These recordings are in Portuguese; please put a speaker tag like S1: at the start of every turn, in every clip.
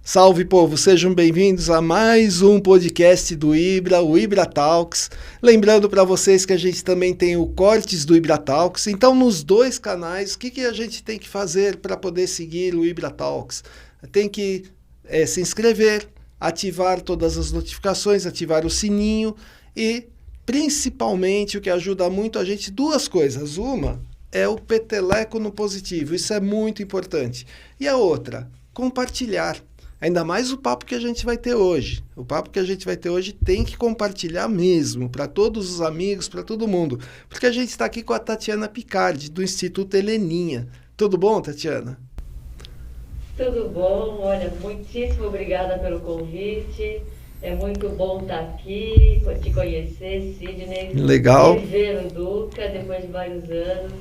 S1: Salve, povo! Sejam bem-vindos a mais um podcast do Ibra, o Ibra Talks. Lembrando para vocês que a gente também tem o Cortes do Ibra Talks. Então, nos dois canais, o que a gente tem que fazer para poder seguir o Ibra Talks? Tem que se inscrever, ativar todas as notificações, ativar o sininho e, principalmente, o que ajuda muito a gente, duas coisas. Uma é o peteleco no positivo, isso é muito importante. E a outra, compartilhar. Ainda mais o papo que a gente vai ter hoje. O papo que a gente vai ter hoje tem que compartilhar mesmo, para todos os amigos, para todo mundo. Porque a gente está aqui com a Tatiana Picardi, do Instituto Heleninha. Tudo bom, Tatiana?
S2: Tudo bom. Olha, muitíssimo obrigada pelo convite. É muito bom estar aqui, te conhecer, Sidney.
S1: Legal.
S2: Ver o Duca depois de vários anos.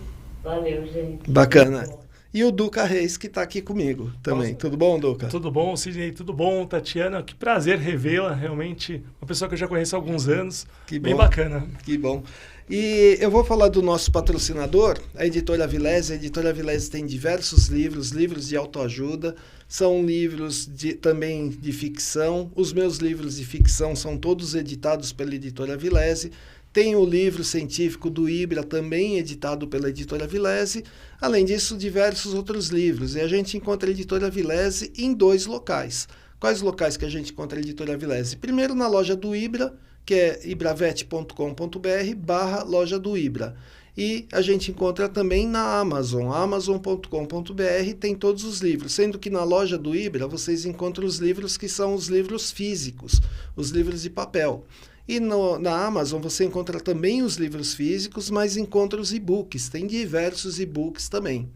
S2: Valeu, gente.
S1: Bacana. E o Duca Reis, que está aqui comigo também. Nossa. Tudo bom, Duca?
S3: Tudo bom, Sidney, tudo bom, Tatiana. Que prazer revê-la, realmente. Uma pessoa que eu já conheço há alguns anos.
S1: Que
S3: bem
S1: bom.
S3: Bacana.
S1: Que bom. E eu vou falar do nosso patrocinador, a Editora Vilese. A Editora Vilese tem diversos livros de autoajuda. São livros também de ficção. Os meus livros de ficção são todos editados pela Editora Vilese. Tem o livro científico do Ibra, também editado pela Editora Vilese. Além disso, diversos outros livros. E a gente encontra a Editora Vilese em dois locais. Quais locais que a gente encontra a Editora Vilese? Primeiro, na loja do Ibra, que é ibravet.com.br/loja do Ibra. E a gente encontra também na Amazon, amazon.com.br, tem todos os livros. Sendo que na loja do Ibra, vocês encontram os livros que são os livros físicos, os livros de papel. E na Amazon você encontra também os livros físicos, mas encontra os e-books. Tem diversos e-books também,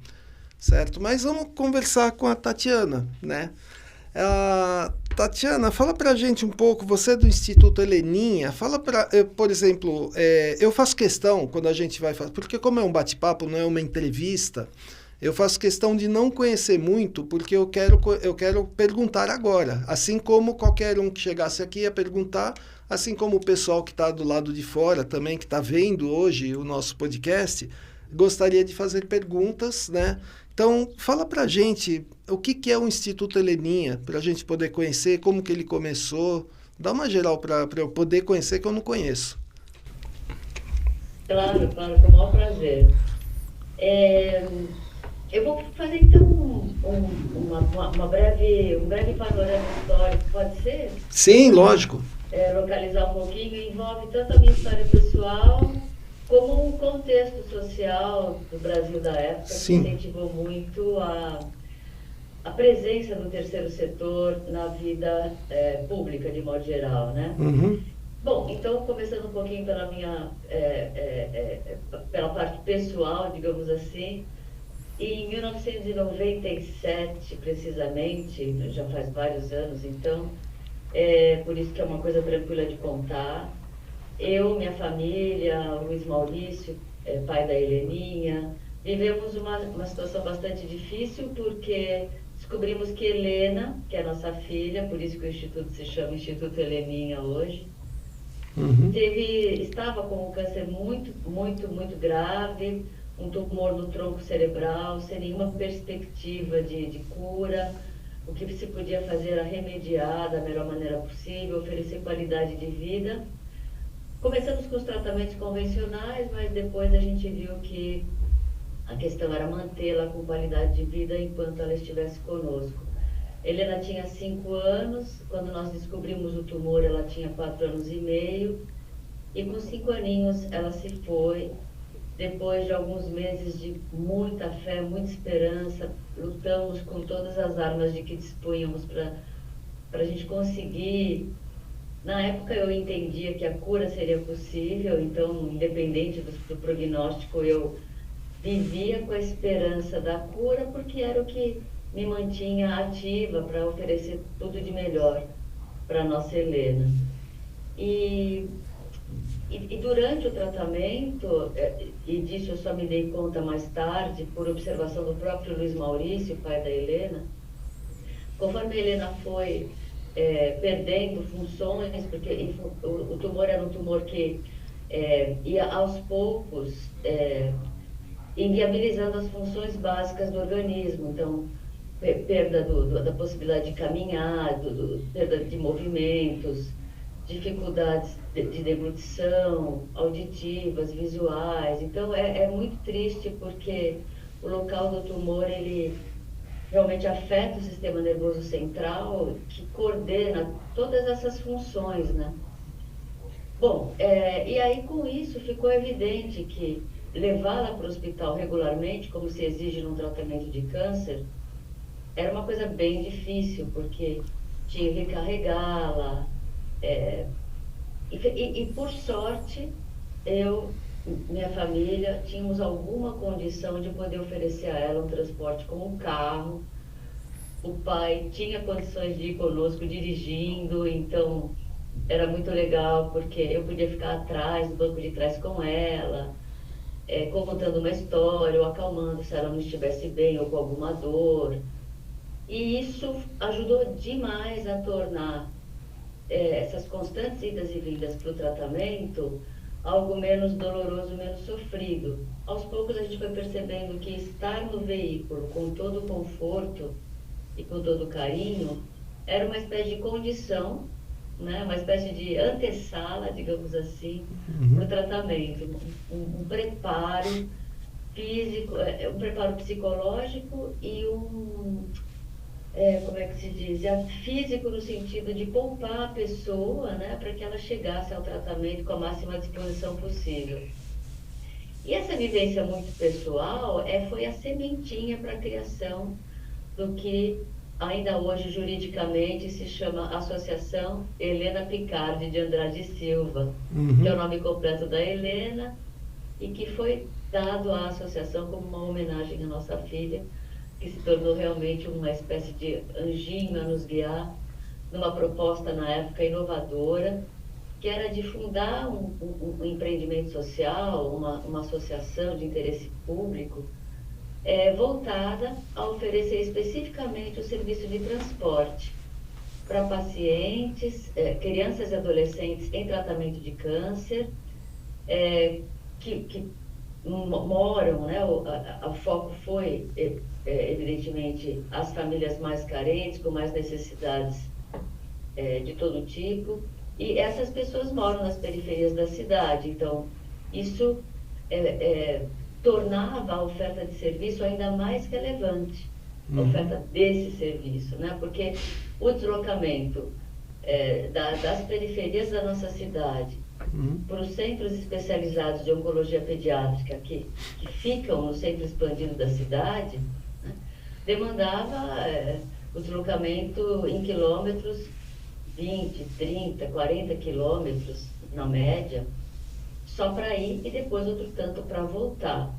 S1: certo? Mas vamos conversar com a Tatiana, né? Tatiana, fala pra gente um pouco, você é do Instituto Heleninha, fala por exemplo, eu faço questão quando a gente vai fazer, porque como é um bate-papo, não é uma entrevista, eu faço questão de não conhecer muito, porque eu quero perguntar agora, assim como qualquer um que chegasse aqui ia perguntar, assim como o pessoal que está do lado de fora também, que está vendo hoje o nosso podcast, gostaria de fazer perguntas, né? Então, fala para a gente o que é o Instituto Heleninha, para a gente poder conhecer, como que ele começou. Dá uma geral para eu poder conhecer, que eu não conheço.
S2: Claro, com o maior prazer. Eu vou fazer, então, um breve panorama histórico, pode ser?
S1: Sim, lógico.
S2: Localizar um pouquinho, envolve tanto a minha história pessoal como um contexto social do Brasil da época. Sim. Que incentivou muito a presença do terceiro setor na vida pública, de modo geral, né?
S1: Uhum.
S2: Bom, então, começando um pouquinho pela minha pela parte pessoal, digamos assim, em 1997, precisamente, já faz vários anos, então, por isso que é uma coisa tranquila de contar. Eu, minha família, Luiz Maurício, pai da Heleninha, vivemos uma situação bastante difícil, porque descobrimos que Helena, que é a nossa filha, por isso que o Instituto se chama Instituto Heleninha hoje,
S1: uhum.
S2: estava com um câncer muito, muito, muito grave, um tumor no tronco cerebral, sem nenhuma perspectiva de cura. O que se podia fazer era remediar da melhor maneira possível, oferecer qualidade de vida. Começamos com os tratamentos convencionais, mas depois a gente viu que a questão era mantê-la com qualidade de vida enquanto ela estivesse conosco. Helena tinha 5 anos, quando nós descobrimos o tumor ela tinha 4 anos e meio, e com 5 aninhos ela se foi, depois de alguns meses de muita fé, muita esperança. Lutamos com todas as armas de que dispunhamos para a gente conseguir. Na época eu entendia que a cura seria possível, então, independente do prognóstico, eu vivia com a esperança da cura, porque era o que me mantinha ativa para oferecer tudo de melhor para a nossa Helena. E E durante o tratamento, e disso eu só me dei conta mais tarde, por observação do próprio Luiz Maurício, pai da Helena, conforme a Helena foi perdendo funções, porque o tumor era um tumor que ia aos poucos inviabilizando as funções básicas do organismo. Então, perda da possibilidade de caminhar, perda de movimentos, dificuldades de deglutição, auditivas, visuais. Então, é muito triste porque o local do tumor, ele realmente afeta o sistema nervoso central, que coordena todas essas funções, né? Bom, e aí com isso ficou evidente que levá-la para o hospital regularmente, como se exige num tratamento de câncer, era uma coisa bem difícil, porque tinha que carregá-la. E por sorte, minha família, tínhamos alguma condição de poder oferecer a ela um transporte com um carro. O pai tinha condições de ir conosco dirigindo, então era muito legal, porque eu podia ficar atrás, no banco de trás com ela, contando uma história, ou acalmando se ela não estivesse bem ou com alguma dor. E isso ajudou demais a tornar essas constantes idas e vindas para o tratamento algo menos doloroso, menos sofrido. Aos poucos a gente foi percebendo que estar no veículo com todo o conforto e com todo o carinho era uma espécie de condição, né? Uma espécie de antessala, digamos assim, para o tratamento. Um preparo físico, um preparo psicológico e como é que se diz? Físico no sentido de poupar a pessoa, né, para que ela chegasse ao tratamento com a máxima disposição possível. E essa vivência muito pessoal foi a sementinha para a criação do que ainda hoje juridicamente se chama Associação Helena Picardi de Andrade Silva, que é o nome completo da Helena, e que foi dado à associação como uma homenagem à nossa filha, que se tornou realmente uma espécie de anjinho a nos guiar numa proposta na época inovadora, que era de fundar um empreendimento social, uma associação de interesse público, voltada a oferecer especificamente o serviço de transporte para pacientes, crianças e adolescentes em tratamento de câncer, que moram, né? O foco foi, evidentemente, as famílias mais carentes, com mais necessidades de todo tipo, e essas pessoas moram nas periferias da cidade. Então, isso tornava a oferta de serviço ainda mais relevante, a oferta desse serviço, né? Porque o deslocamento das periferias da nossa cidade para os centros especializados de oncologia pediátrica que ficam no centro expandido da cidade, né, demandava o deslocamento em quilômetros, 20, 30, 40 quilômetros na média, só para ir e depois outro tanto para voltar.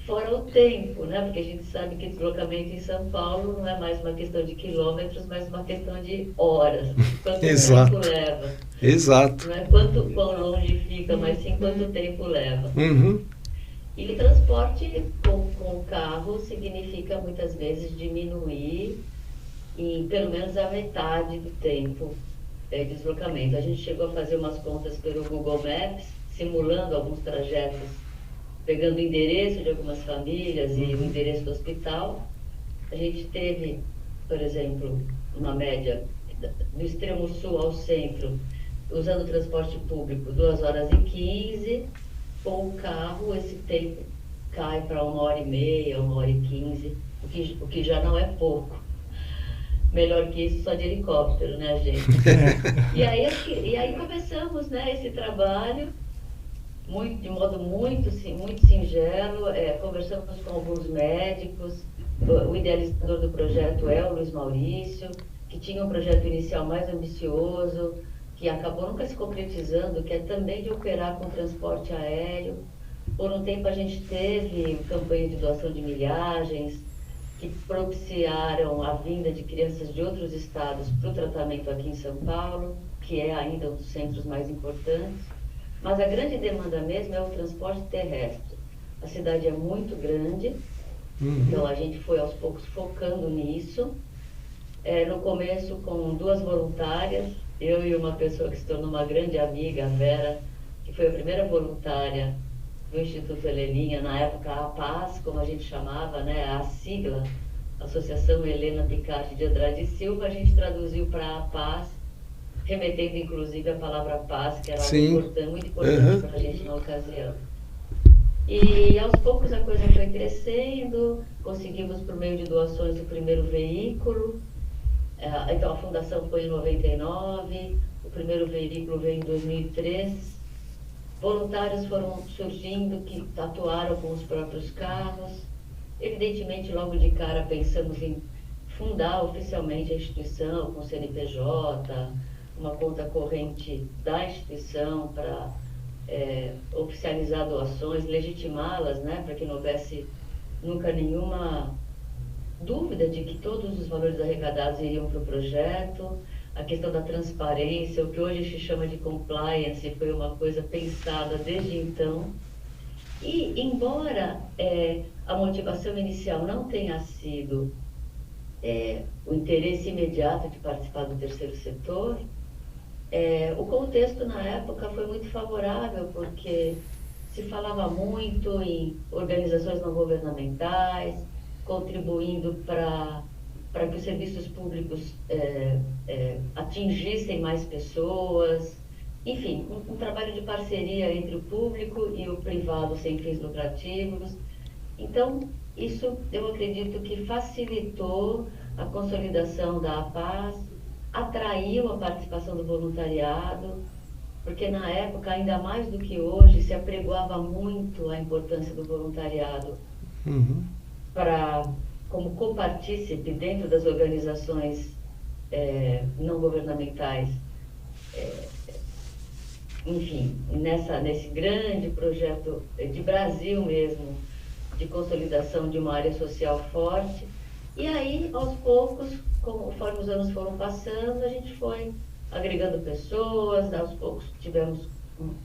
S2: Fora o tempo, né? Porque a gente sabe que deslocamento em São Paulo não é mais uma questão de quilômetros, mas uma questão de horas. Quanto
S1: Exato.
S2: tempo leva.
S1: Exato.
S2: Não é quão longe fica, mas sim quanto tempo leva. E o transporte com o carro significa muitas vezes diminuir em pelo menos a metade do tempo de deslocamento. A gente chegou a fazer umas contas pelo Google Maps, simulando alguns trajetos, pegando o endereço de algumas famílias e o endereço do hospital. A gente teve, por exemplo, uma média do extremo sul ao centro, usando o transporte público, 2h15, com o carro esse tempo cai para 1h30, 1h15, o que já não é pouco. Melhor que isso, só de helicóptero, né, gente? E aí começamos, né, esse trabalho, de modo muito singelo, conversamos com alguns médicos. O idealizador do projeto é o Luiz Maurício, que tinha um projeto inicial mais ambicioso, que acabou nunca se concretizando, que é também de operar com transporte aéreo. Por um tempo a gente teve campanha de doação de milhagens, que propiciaram a vinda de crianças de outros estados para o tratamento aqui em São Paulo, que é ainda um dos centros mais importantes. Mas a grande demanda mesmo é o transporte terrestre. A cidade é muito grande, então a gente foi aos poucos focando nisso. No começo com 2 voluntárias, eu e uma pessoa que se tornou uma grande amiga, a Vera, que foi a primeira voluntária do Instituto Heleninha, na época a Paz, como a gente chamava, né, a sigla, Associação Helena Picard de Andrade e Silva, a gente traduziu para a Paz, remetendo inclusive a palavra paz, que era algo muito importante para a gente na ocasião. E aos poucos a coisa foi crescendo, conseguimos por meio de doações o primeiro veículo. Então a fundação foi em 99, o primeiro veículo veio em 2003. Voluntários foram surgindo que atuaram com os próprios carros. Evidentemente, logo de cara pensamos em fundar oficialmente a instituição com CNPJ, uma conta corrente da instituição para oficializar doações, legitimá-las, né, para que não houvesse nunca nenhuma dúvida de que todos os valores arrecadados iriam para o projeto. A questão da transparência, o que hoje se chama de compliance, foi uma coisa pensada desde então. E, embora a motivação inicial não tenha sido o interesse imediato de participar do terceiro setor, o contexto na época foi muito favorável, porque se falava muito em organizações não governamentais, contribuindo para que os serviços públicos atingissem mais pessoas. Enfim, um trabalho de parceria entre o público e o privado sem fins lucrativos. Então, isso eu acredito que facilitou a consolidação da APAS, atraiu a participação do voluntariado, porque na época, ainda mais do que hoje, se apregoava muito a importância do voluntariado como copartícipe dentro das organizações não governamentais. Enfim, nesse grande projeto de Brasil mesmo, de consolidação de uma área social forte. E aí, aos poucos, conforme os anos foram passando, a gente foi agregando pessoas, aos poucos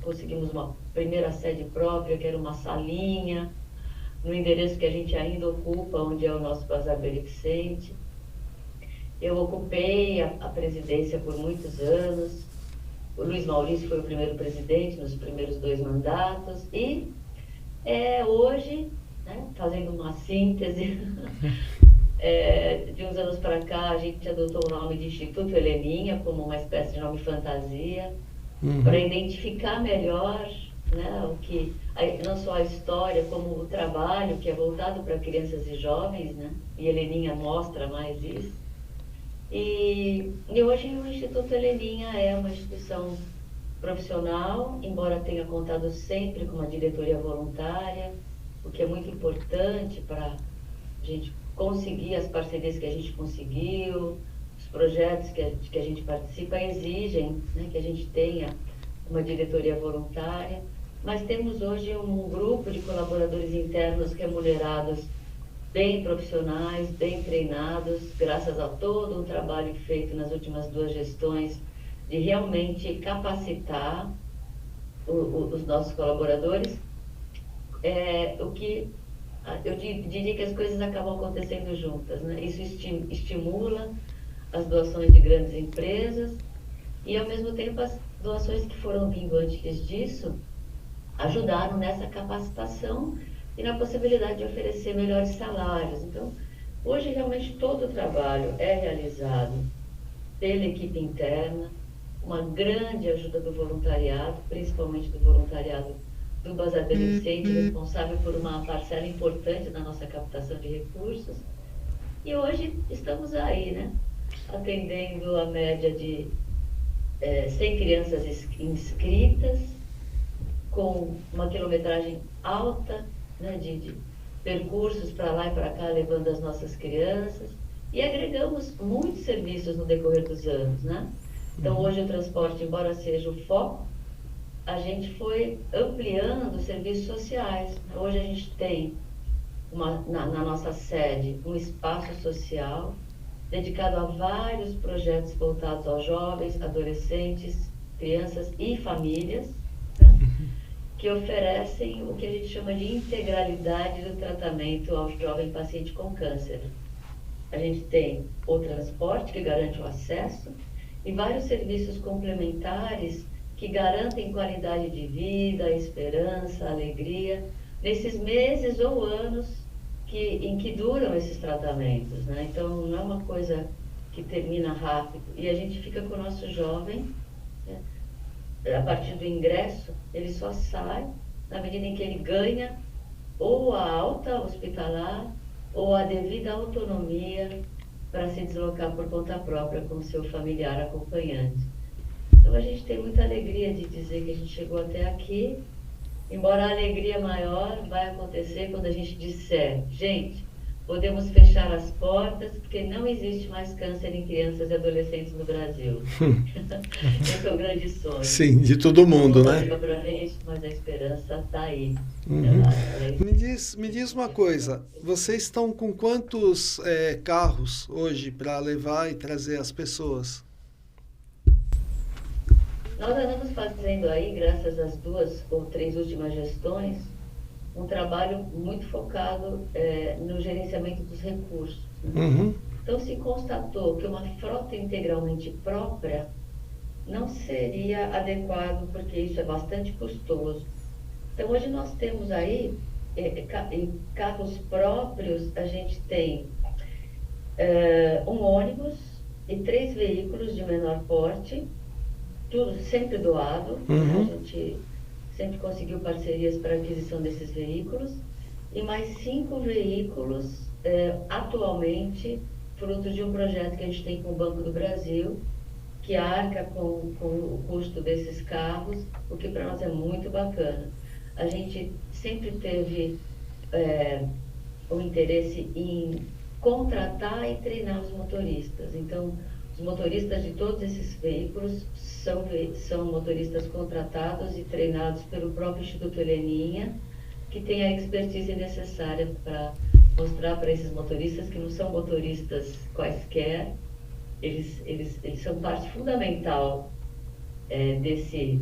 S2: conseguimos uma primeira sede própria, que era uma salinha, no endereço que a gente ainda ocupa, onde é o nosso Bazar Beneficente. Eu ocupei a presidência por muitos anos. O Luiz Maurício foi o primeiro presidente nos primeiros 2 mandatos. E hoje, né, fazendo uma síntese, de uns anos para cá, a gente adotou o nome de Instituto Heleninha como uma espécie de nome fantasia, para identificar melhor, né, não só a história, como o trabalho que é voltado para crianças e jovens, né, e Heleninha mostra mais isso. E hoje o Instituto Heleninha é uma instituição profissional, embora tenha contado sempre com uma diretoria voluntária, o que é muito importante para a gente conseguir as parcerias que a gente conseguiu. Os projetos que a gente participa exigem, né, que a gente tenha uma diretoria voluntária, mas temos hoje um grupo de colaboradores internos remunerados, bem profissionais, bem treinados, graças a todo um trabalho feito nas últimas 2 gestões de realmente capacitar os nossos colaboradores. O que eu diria que as coisas acabam acontecendo juntas, né? Isso estimula as doações de grandes empresas e, ao mesmo tempo, as doações que foram vindo antes disso ajudaram nessa capacitação e na possibilidade de oferecer melhores salários. Então, hoje realmente todo o trabalho é realizado pela equipe interna, uma grande ajuda do voluntariado, principalmente do voluntariado do Bazar Beneficente, responsável por uma parcela importante da nossa captação de recursos. E hoje estamos aí, né, atendendo a média de 100 crianças inscritas, com uma quilometragem alta, né, de percursos para lá e para cá, levando as nossas crianças, e agregamos muitos serviços no decorrer dos anos, né? Então, hoje o transporte, embora seja o foco, a gente foi ampliando os serviços sociais. Hoje a gente tem, na nossa sede, um espaço social dedicado a vários projetos voltados aos jovens, adolescentes, crianças e famílias, né? né? Que oferecem o que a gente chama de integralidade do tratamento ao jovem paciente com câncer. A gente tem o transporte, que garante o acesso, e vários serviços complementares que garantem qualidade de vida, esperança, alegria, nesses meses ou anos em que duram esses tratamentos, né? Então, não é uma coisa que termina rápido. E a gente fica com o nosso jovem, né? A partir do ingresso, ele só sai na medida em que ele ganha ou a alta hospitalar ou a devida autonomia para se deslocar por conta própria com seu familiar acompanhante. Então a gente tem muita alegria de dizer que a gente chegou até aqui, embora a alegria maior vai acontecer quando a gente disser, gente, podemos fechar as portas porque não existe mais câncer em crianças e adolescentes no Brasil. Esse é o grande sonho.
S1: Sim, de todo mundo, né?
S2: Pra gente, mas a esperança está aí.
S1: Me diz uma coisa, vocês estão com quantos carros hoje para levar e trazer as pessoas?
S2: Nós andamos fazendo aí, graças às 2 ou 3 últimas gestões, um trabalho muito focado no gerenciamento dos recursos.
S1: Uhum.
S2: Então, se constatou que uma frota integralmente própria não seria adequado, porque isso é bastante custoso. Então, hoje nós temos aí, em carros próprios, a gente tem um ônibus e 3 veículos de menor porte, tudo sempre doado,
S1: uhum.
S2: A gente sempre conseguiu parcerias para a aquisição desses veículos, e mais 5 veículos atualmente fruto de um projeto que a gente tem com o Banco do Brasil, que arca com o custo desses carros, o que para nós é muito bacana. A gente sempre teve o interesse em contratar e treinar os motoristas. Então, os motoristas de todos esses veículos são motoristas contratados e treinados pelo próprio Instituto Heleninha, que tem a expertise necessária para mostrar para esses motoristas que não são motoristas quaisquer, eles são parte fundamental desse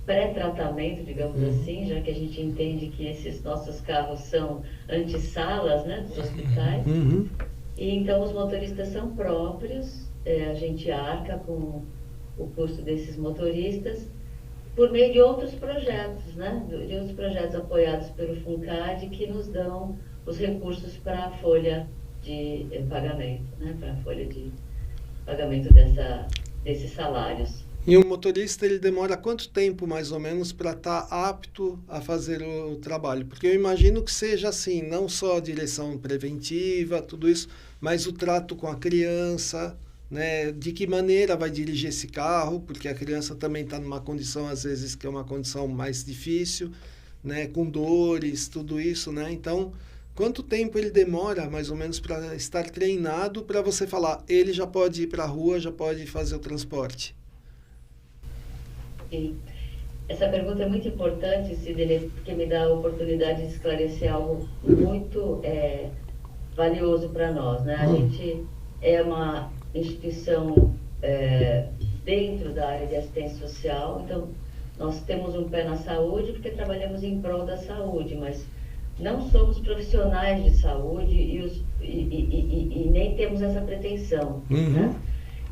S2: pré-tratamento, digamos assim, já que a gente entende que esses nossos carros são antessalas, né, dos hospitais.
S1: Uhum.
S2: E então os motoristas são próprios, a gente arca com o custo desses motoristas por meio de outros projetos, né, de outros projetos apoiados pelo FUNCAD que nos dão os recursos para a folha de pagamento, né, para a folha de pagamento desses salários.
S1: E um motorista, ele demora quanto tempo, mais ou menos, para estar apto a fazer o trabalho? Porque eu imagino que seja assim, não só a direção preventiva, tudo isso, mas o trato com a criança, né? De que maneira vai dirigir esse carro, porque a criança também está numa condição, às vezes, que é uma condição mais difícil, né? Com dores, tudo isso, né? Então, quanto tempo ele demora, mais ou menos, para estar treinado, para você falar, ele já pode ir para a rua, já pode fazer o transporte?
S2: E essa pergunta é muito importante, Sidney, porque me dá a oportunidade de esclarecer algo muito valioso para nós, né? A gente é uma instituição dentro da área de assistência social, então nós temos um pé na saúde porque trabalhamos em prol da saúde, mas não somos profissionais de saúde e nem temos essa pretensão,
S1: uhum.
S2: né?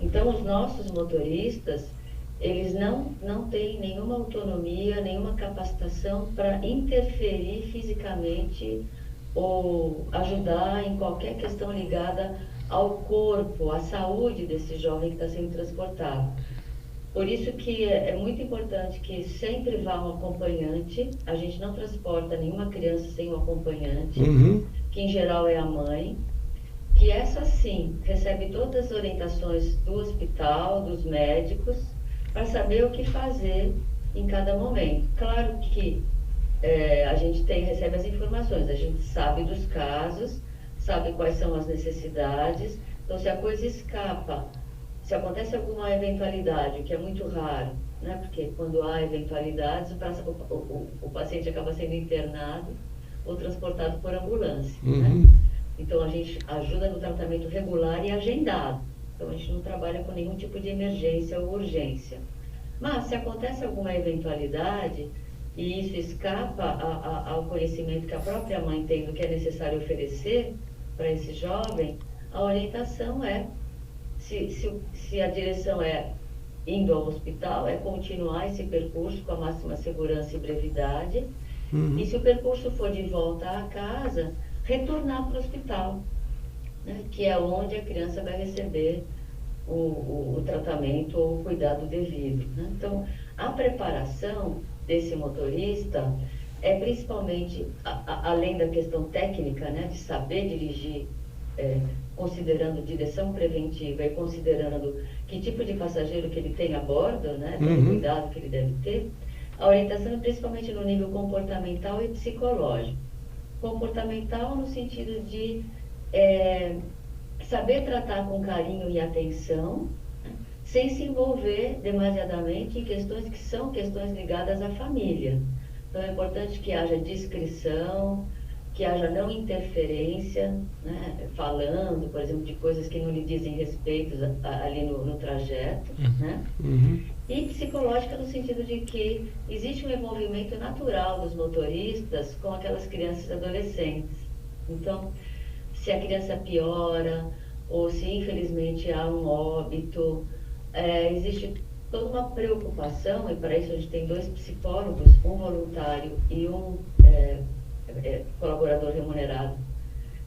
S2: Então os nossos motoristas, eles não têm nenhuma autonomia, nenhuma capacitação para interferir fisicamente ou ajudar em qualquer questão ligada ao corpo, à saúde desse jovem que está sendo transportado. Por isso que é muito importante que sempre vá um acompanhante, a gente não transporta nenhuma criança sem um acompanhante,
S1: uhum.
S2: que em geral é a mãe, que essa sim recebe todas as orientações do hospital, dos médicos, para saber o que fazer em cada momento. Claro que a gente recebe as informações, a gente sabe dos casos, sabe quais são as necessidades, então se a coisa escapa, se acontece alguma eventualidade, que é muito raro, né? Porque quando há eventualidades, o paciente acaba sendo internado ou transportado por ambulância,
S1: uhum.
S2: né? Então a gente ajuda no tratamento regular e agendado. Então, a gente não trabalha com nenhum tipo de emergência ou urgência. Mas se acontece alguma eventualidade e isso escapa ao conhecimento que a própria mãe tem do que é necessário oferecer para esse jovem, a orientação é, se a direção é indo ao hospital, é continuar esse percurso com a máxima segurança e brevidade. E se o percurso for de volta à casa, retornar para o hospital, né, que é onde a criança vai receber o tratamento ou o cuidado devido, né? Então, a preparação desse motorista é principalmente, além da questão técnica, né, de saber dirigir, considerando direção preventiva e considerando que tipo de passageiro que ele tem a bordo, né, o cuidado que ele deve ter, a orientação é principalmente no nível comportamental e psicológico. Comportamental no sentido de saber tratar com carinho e atenção, né, sem se envolver demasiadamente em questões que são questões ligadas à família. Então é importante que haja discrição, que haja não interferência, né, falando, por exemplo, de coisas que não lhe dizem respeito ali no trajeto, né? E psicológica no sentido de que existe um envolvimento natural dos motoristas com aquelas crianças e adolescentes. Então, se a criança piora ou se infelizmente há um óbito, existe toda uma preocupação, e para isso a gente tem 2 psicólogos, um voluntário e um colaborador remunerado,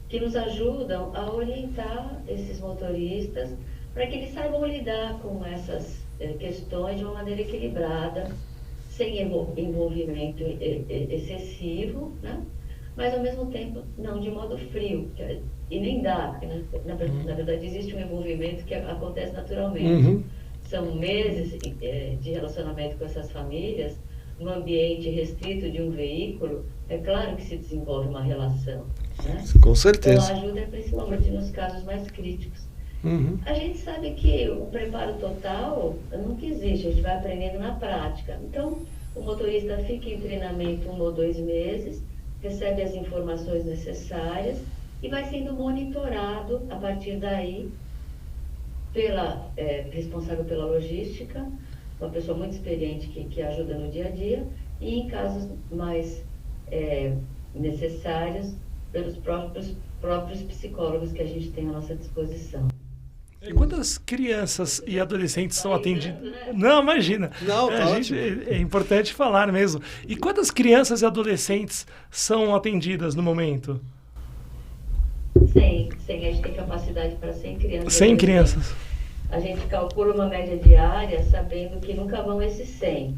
S2: que nos ajudam a orientar esses motoristas para que eles saibam lidar com essas questões de uma maneira equilibrada, sem envolvimento excessivo, né? Mas ao mesmo tempo não de modo frio, e nem dá, porque na verdade existe um envolvimento que acontece naturalmente. São meses de relacionamento com essas famílias, no ambiente restrito de um veículo, é claro que se desenvolve uma relação, né?
S1: Com certeza.
S2: Então a ajuda é principalmente nos casos mais críticos. A gente sabe que o preparo total nunca existe, a gente vai aprendendo na prática. Então, o motorista fica em treinamento 1 ou 2 meses, recebe as informações necessárias e vai sendo monitorado a partir daí pela responsável pela logística, uma pessoa muito experiente que ajuda no dia a dia, e em casos mais necessários, pelos próprios psicólogos que a gente tem à nossa disposição.
S3: E quantas crianças e adolescentes são atendidas? Não, imagina.
S1: Não, tá ótimo.
S3: É importante falar mesmo. E quantas crianças e adolescentes são atendidas no momento?
S2: 100. A gente tem capacidade para 100 crianças.
S3: 100 crianças.
S2: A gente calcula uma média diária, sabendo que nunca vão esses 100.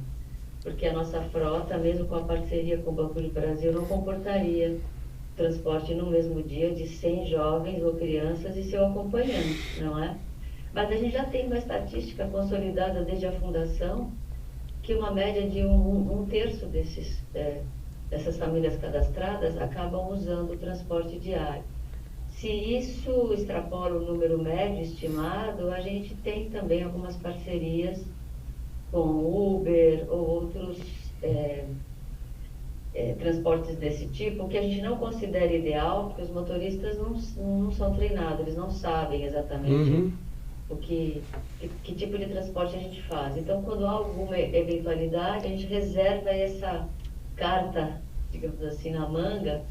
S2: Porque a nossa frota, mesmo com a parceria com o Banco do Brasil, não comportaria transporte no mesmo dia de 100 jovens ou crianças e seu acompanhante, não é? Mas a gente já tem uma estatística consolidada desde a fundação, que uma média de um terço dessas famílias cadastradas acabam usando o transporte diário. Se isso extrapola o número médio estimado, a gente tem também algumas parcerias com Uber ou outros transportes desse tipo, que a gente não considera ideal, porque os motoristas não são treinados, eles não sabem exatamente que tipo de transporte a gente faz. Então, quando há alguma eventualidade, a gente reserva essa carta, digamos assim, na manga,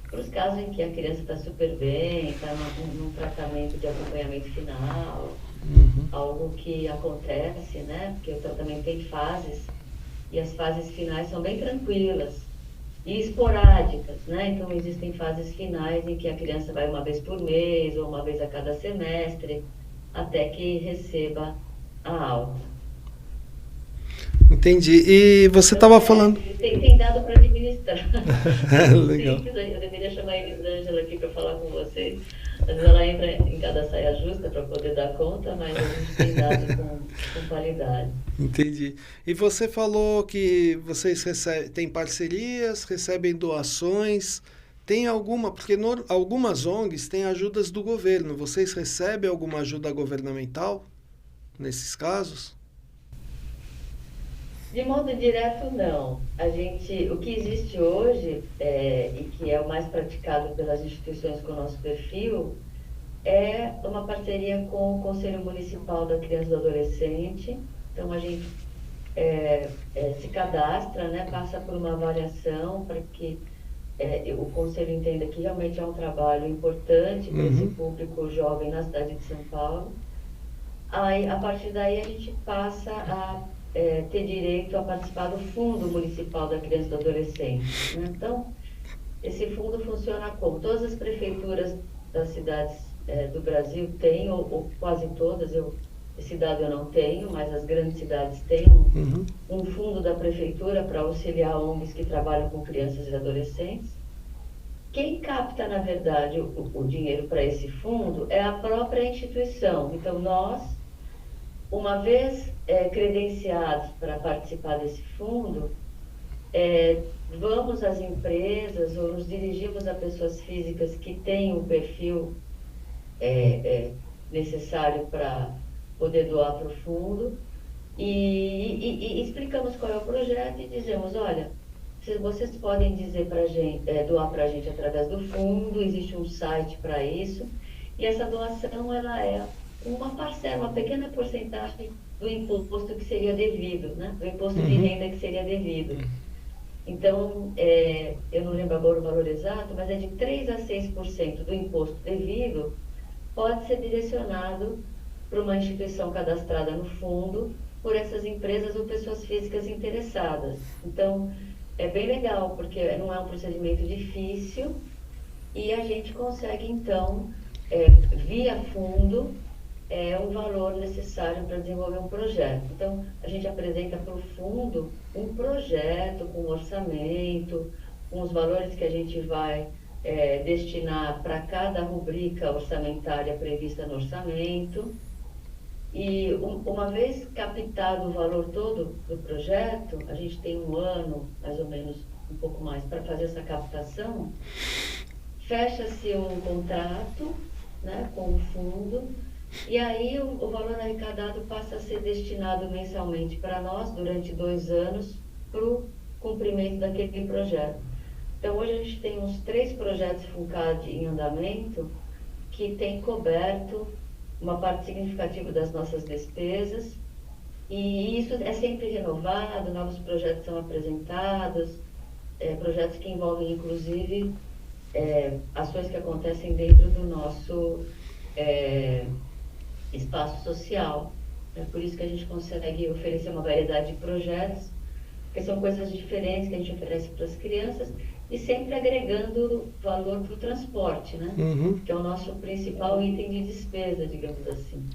S2: para os casos em que a criança está super bem, está num tratamento de acompanhamento final, algo que acontece, né? Porque o tratamento tem fases, e as fases finais são bem tranquilas e esporádicas, né? Então, existem fases finais em que a criança vai uma vez por mês ou uma vez a cada semestre, até que receba a alta.
S1: Entendi. E você estava falando...
S2: Tem dado para administrar.
S1: Legal.
S2: Simples, eu deveria chamar a Elisângela aqui para falar com vocês. Às vezes ela entra em cada saia justa para poder dar conta, mas a gente tem dado com qualidade.
S1: Entendi. E você falou que vocês têm parcerias, recebem doações. Tem alguma, porque algumas ONGs têm ajudas do governo. Vocês recebem alguma ajuda governamental nesses casos?
S2: De modo direto, não. O que existe hoje, e que é o mais praticado pelas instituições com o nosso perfil, é uma parceria com o Conselho Municipal da Criança e do Adolescente. Então, a gente se cadastra, né, passa por uma avaliação para que o Conselho entenda que realmente é um trabalho importante para esse público jovem na cidade de São Paulo. Aí, a partir daí, a gente passa a ter direito a participar do Fundo Municipal da Criança e do Adolescente, né? Então, esse fundo funciona como? Todas as prefeituras das cidades do Brasil têm, ou quase todas, esse dado eu não tenho, mas as grandes cidades têm um fundo da prefeitura para auxiliar ONGs que trabalham com crianças e adolescentes. Quem capta, na verdade, o dinheiro para esse fundo é a própria instituição. Então, nós, uma vez credenciados para participar desse fundo, vamos às empresas ou nos dirigimos a pessoas físicas que têm o perfil necessário para poder doar para o fundo e explicamos qual é o projeto e dizemos, olha, vocês podem dizer para gente, doar para a gente através do fundo, existe um site para isso, e essa doação ela é uma parcela, uma pequena porcentagem do imposto que seria devido, né? Do imposto de renda que seria devido. Então, eu não lembro agora o valor exato, mas é de 3% a 6% do imposto devido pode ser direcionado para uma instituição cadastrada no fundo por essas empresas ou pessoas físicas interessadas. Então, é bem legal, porque não é um procedimento difícil e a gente consegue, então, via fundo, o valor necessário para desenvolver um projeto. Então, a gente apresenta para o fundo um projeto com orçamento, com os valores que a gente vai destinar para cada rubrica orçamentária prevista no orçamento. E uma vez captado o valor todo do projeto, a gente tem um ano, mais ou menos, um pouco mais, para fazer essa captação, fecha-se um contrato, né, com o fundo, e aí o valor arrecadado passa a ser destinado mensalmente para nós, durante 2 anos, para o cumprimento daquele projeto. Então, hoje a gente tem uns 3 projetos FUNCAD em andamento, que tem coberto uma parte significativa das nossas despesas, e isso é sempre renovado, novos projetos são apresentados, projetos que envolvem, inclusive, ações que acontecem dentro do nosso espaço social. É por isso que a gente consegue oferecer uma variedade de projetos, porque são coisas diferentes que a gente oferece para as crianças, e sempre agregando valor para o transporte, né? Que é o nosso principal item de despesa, digamos assim.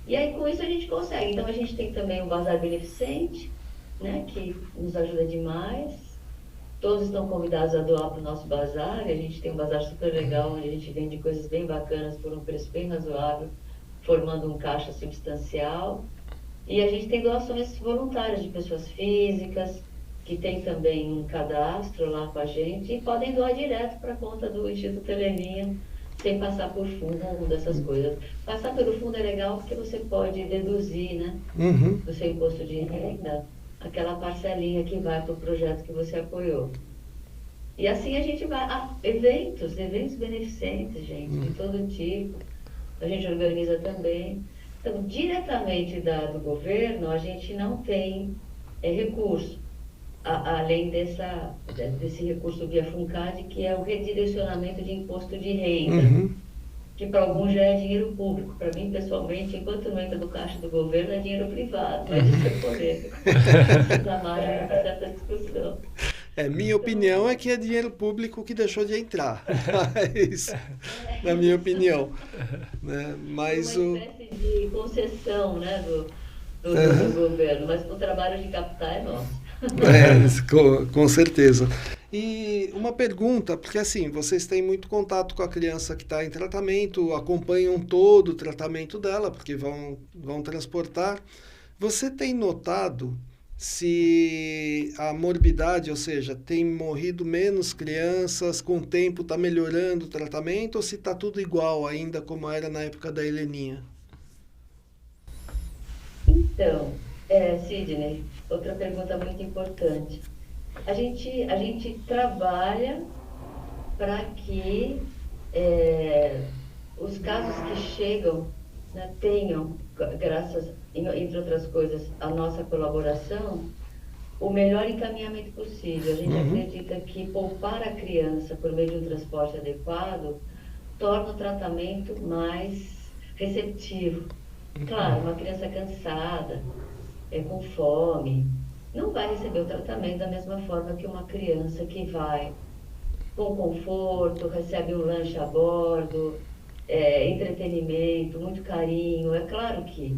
S2: E aí, com isso, a gente consegue. Então, a gente tem também o Bazar Beneficente, né? Que nos ajuda demais. Todos estão convidados a doar para o nosso bazar. E a gente tem um bazar super legal, onde a gente vende coisas bem bacanas por um preço bem razoável, formando um caixa substancial. E a gente tem doações voluntárias de pessoas físicas, que tem também um cadastro lá com a gente, e podem doar direto para a conta do Instituto Telelinha, sem passar por fundo, alguma dessas coisas. Passar pelo fundo é legal porque você pode deduzir, né, do seu imposto de renda, aquela parcelinha que vai para o projeto que você apoiou. E assim a gente vai a eventos beneficentes, gente, de todo tipo, a gente organiza também. Então, diretamente do governo, a gente não tem recurso. Além desse recurso via FUNCAD, que é o redirecionamento de imposto de renda, que para alguns já é dinheiro público. Para mim, pessoalmente, enquanto não entra no caixa do governo, é dinheiro privado, mas isso é polêmico. Isso dá margem para certa discussão.
S1: Minha opinião é que é dinheiro público que deixou de entrar. Mas, na minha opinião. Né? Mas
S2: uma espécie de concessão, né, do governo, mas o trabalho de captar é nosso.
S1: Com certeza. E uma pergunta, porque assim, vocês têm muito contato com a criança que está em tratamento, acompanham todo o tratamento dela, porque vão transportar. Você tem notado se a morbidade, ou seja, tem morrido menos crianças, com o tempo está melhorando o tratamento, ou se está tudo igual ainda como era na época da Heleninha?
S2: Então, Sidney, outra pergunta muito importante. A gente trabalha para que os casos que chegam né, tenham, graças, entre outras coisas, a nossa colaboração, o melhor encaminhamento possível. A gente acredita que poupar a criança por meio de um transporte adequado torna o tratamento mais receptivo. Claro, uma criança cansada, com fome, não vai receber o tratamento da mesma forma que uma criança que vai com conforto, recebe um lanche a bordo, entretenimento, muito carinho. É claro que,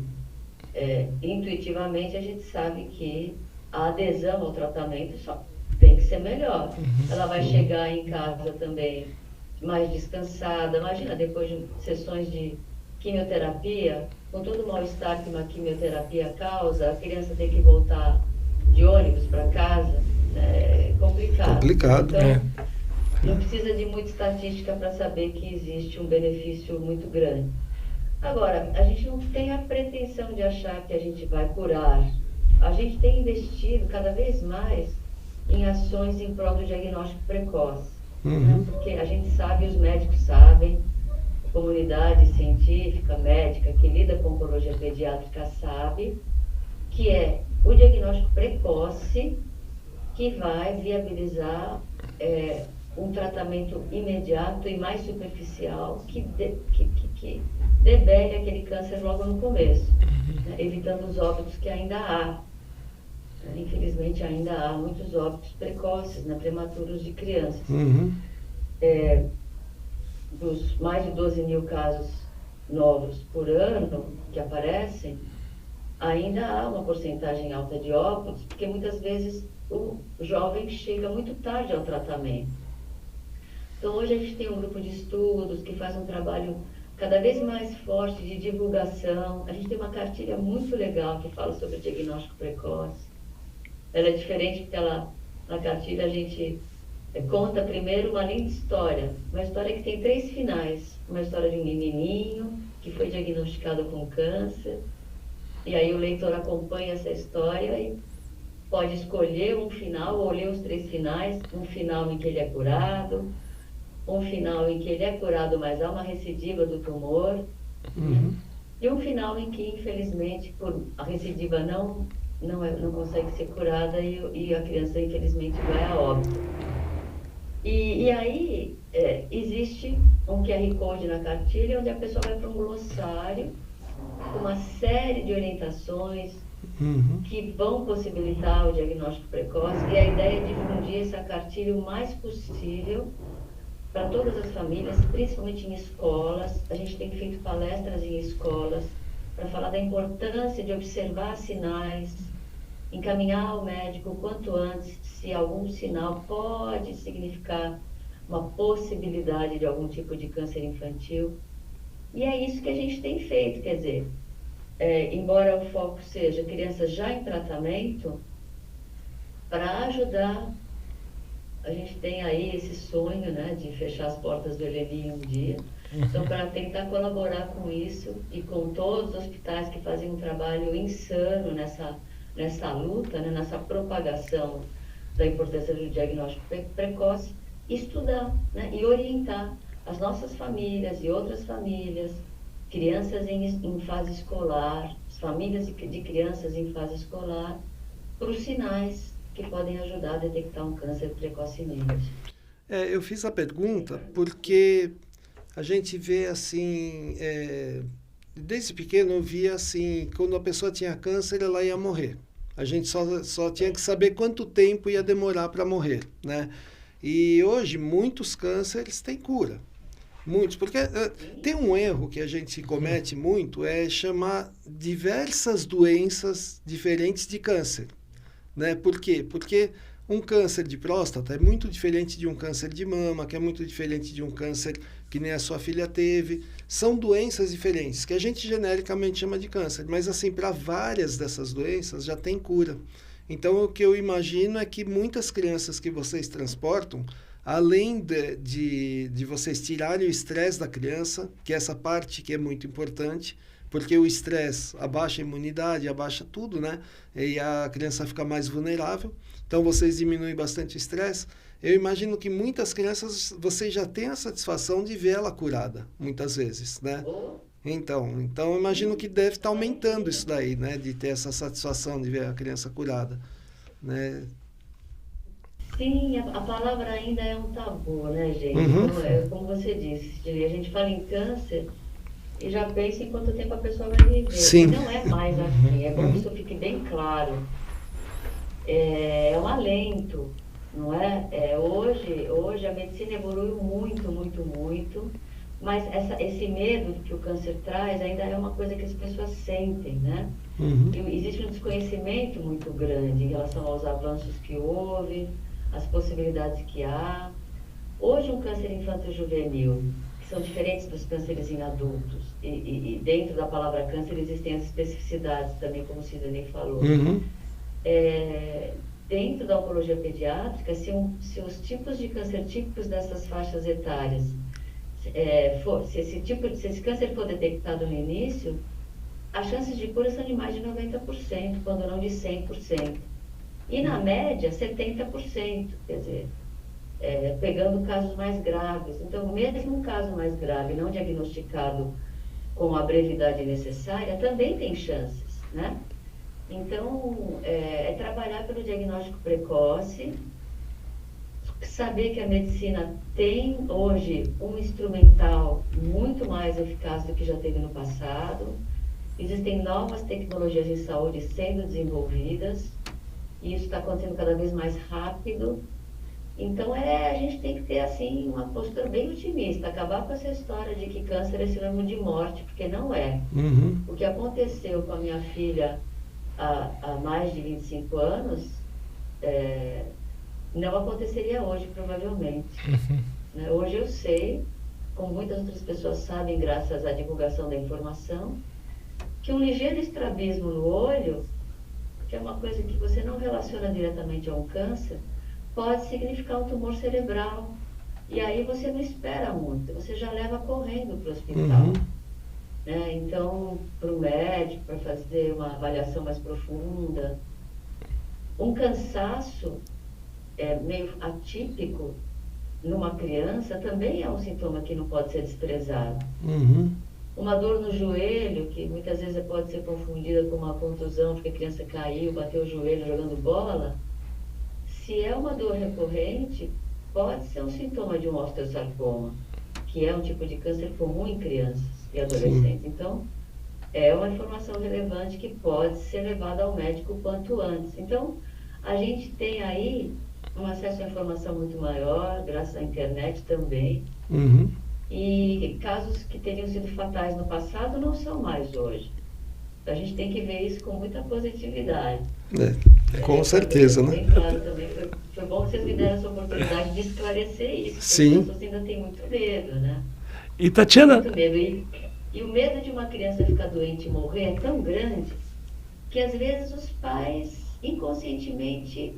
S2: intuitivamente, a gente sabe que a adesão ao tratamento só tem que ser melhor. Ela vai chegar em casa também mais descansada. Imagina, depois de sessões de quimioterapia, com todo o mal-estar que uma quimioterapia causa, a criança tem que voltar de ônibus para casa. É complicado.
S1: Complicado,
S2: então, não precisa de muita estatística para saber que existe um benefício muito grande. Agora, a gente não tem a pretensão de achar que a gente vai curar. A gente tem investido cada vez mais em ações em prol do diagnóstico precoce. Né? Porque a gente sabe, os médicos sabem, a comunidade científica, médica, que lida com oncologia pediátrica sabe, que é o diagnóstico precoce que vai viabilizar um tratamento imediato e mais superficial que debele aquele câncer logo no começo, né? Evitando os óbitos que ainda há. Infelizmente, ainda há muitos óbitos precoces, né, prematuros de crianças. Dos mais de 12 mil casos novos por ano que aparecem, ainda há uma porcentagem alta de óbitos, porque muitas vezes o jovem chega muito tarde ao tratamento. Então, hoje a gente tem um grupo de estudos que faz um trabalho cada vez mais forte de divulgação. A gente tem uma cartilha muito legal que fala sobre o diagnóstico precoce. Ela é diferente porque na cartilha a gente conta primeiro uma linda história. Uma história que tem 3 finais. Uma história de um menininho que foi diagnosticado com câncer. E aí o leitor acompanha essa história e pode escolher um final ou ler os 3 finais. Um final em que ele é curado, um final em que ele é curado, mas há uma recidiva do tumor, e um final em que, infelizmente, a recidiva não consegue ser curada e a criança, infelizmente, vai a óbito. E aí existe um QR Code na cartilha onde a pessoa vai para um glossário com uma série de orientações que vão possibilitar o diagnóstico precoce, e a ideia é difundir essa cartilha o mais possível para todas as famílias, principalmente em escolas. A gente tem feito palestras em escolas para falar da importância de observar sinais, encaminhar ao médico o quanto antes se algum sinal pode significar uma possibilidade de algum tipo de câncer infantil. E é isso que a gente tem feito, quer dizer, embora o foco seja crianças já em tratamento, para ajudar. A gente tem aí esse sonho, né, de fechar as portas do Heleninho um dia. Então, para tentar colaborar com isso e com todos os hospitais que fazem um trabalho insano nessa luta, né, nessa propagação da importância do diagnóstico precoce, estudar, né, e orientar as nossas famílias e outras famílias, crianças em fase escolar, as famílias de crianças em fase escolar, para os sinais que podem ajudar a detectar um câncer precocemente.
S1: Eu fiz a pergunta porque a gente vê assim, desde pequeno eu via assim, quando a pessoa tinha câncer, ela ia morrer. A gente só tinha que saber quanto tempo ia demorar para morrer, né? E hoje muitos cânceres têm cura. Muitos, porque tem um erro que a gente comete muito, é chamar diversas doenças diferentes de câncer. Né? Por quê? Porque um câncer de próstata é muito diferente de um câncer de mama, que é muito diferente de um câncer que nem a sua filha teve. São doenças diferentes, que a gente genericamente chama de câncer. Mas, assim, para várias dessas doenças já tem cura. Então, o que eu imagino é que muitas crianças que vocês transportam, além de vocês tirarem o estresse da criança, que é essa parte que é muito importante, porque o estresse abaixa a imunidade, abaixa tudo, né? E a criança fica mais vulnerável. Então, vocês diminuem bastante o estresse. Eu imagino que muitas crianças, vocês já têm a satisfação de ver ela curada, muitas vezes, né? Então, eu imagino que deve estar aumentando isso daí, né? De ter essa satisfação de ver a criança curada, né?
S2: Sim, a palavra ainda é um tabu, né, gente?
S1: Uhum.
S2: Então, como você disse, a gente fala em câncer e já pensa em quanto tempo a pessoa vai viver.
S1: Sim.
S2: E não é mais assim, é bom que isso fique bem claro. É um alento, não é? Hoje a medicina evoluiu muito, muito, muito, mas esse medo que o câncer traz ainda é uma coisa que as pessoas sentem, né?
S1: Uhum.
S2: E existe um desconhecimento muito grande em relação aos avanços que houve, as possibilidades que há. Hoje, um câncer infanto-juvenil, que são diferentes dos cânceres em adultos, e dentro da palavra câncer existem as especificidades também, como o Sidney falou.
S1: Uhum.
S2: Dentro da oncologia pediátrica, se os tipos de câncer típicos dessas faixas etárias, se esse câncer for detectado no início, as chances de cura são de mais de 90%, quando não de 100%. E na média, 70%, quer dizer, pegando casos mais graves. Então, mesmo um caso mais grave, não diagnosticado com a brevidade necessária, também tem chances, né? Então, é trabalhar pelo diagnóstico precoce, saber que a medicina tem hoje um instrumental muito mais eficaz do que já teve no passado. Existem novas tecnologias em saúde sendo desenvolvidas, e isso está acontecendo cada vez mais rápido. Então, a gente tem que ter, assim, uma postura bem otimista, acabar com essa história de que câncer é sinônimo de morte, porque não é.
S1: Uhum.
S2: O que aconteceu com a minha filha há mais de 25 anos, não aconteceria hoje, provavelmente. Né? Hoje eu sei, como muitas outras pessoas sabem, graças à divulgação da informação, que um ligeiro estrabismo no olho, que é uma coisa que você não relaciona diretamente a um câncer, pode significar um tumor cerebral. E aí você não espera muito, você já leva correndo para o hospital.
S1: Uhum.
S2: Né? Então, para o médico, para fazer uma avaliação mais profunda. Um cansaço meio atípico numa criança também é um sintoma que não pode ser desprezado.
S1: Uhum.
S2: Uma dor no joelho, que muitas vezes pode ser confundida com uma contusão, porque a criança caiu, bateu o joelho jogando bola. Se é uma dor recorrente, pode ser um sintoma de um osteosarcoma, que é um tipo de câncer comum em crianças e adolescentes. Sim. Então, é uma informação relevante que pode ser levada ao médico o quanto antes. Então, a gente tem aí um acesso à informação muito maior, graças à internet também.
S1: Uhum.
S2: E casos que teriam sido fatais no passado não são mais hoje. A gente tem que ver isso com muita positividade.
S1: Com certeza, né?
S2: Bem claro também. Foi bom que vocês me deram essa oportunidade de esclarecer isso.
S1: Sim.
S2: As pessoas ainda têm muito medo, né?
S3: E Tatiana...
S2: Muito medo. E o medo de uma criança ficar doente e morrer é tão grande que às vezes os pais inconscientemente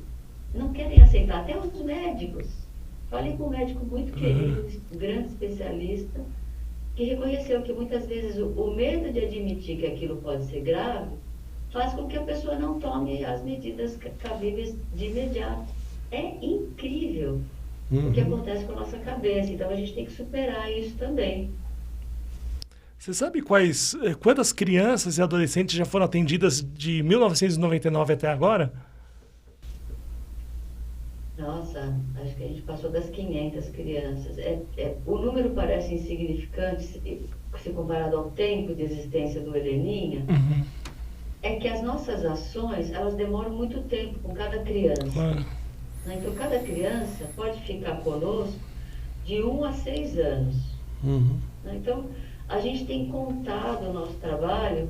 S2: não querem aceitar. Até os médicos. Falei com um médico muito querido, grande especialista, que reconheceu que muitas vezes o medo de admitir que aquilo pode ser grave faz com que a pessoa não tome as medidas cabíveis de imediato. É incrível o que acontece com a nossa cabeça. Então a gente tem que superar isso também.
S3: Você sabe quantas crianças e adolescentes já foram atendidas de 1999 até agora?
S2: Nossa, acho que a gente passou das 500 crianças. O número parece insignificante se comparado ao tempo de existência do Heleninha.
S3: Uhum.
S2: É que as nossas ações, elas demoram muito tempo com cada criança.
S3: Claro.
S2: Então, cada criança pode ficar conosco de 1 a 6 anos.
S1: Uhum.
S2: Então, a gente tem contado o nosso trabalho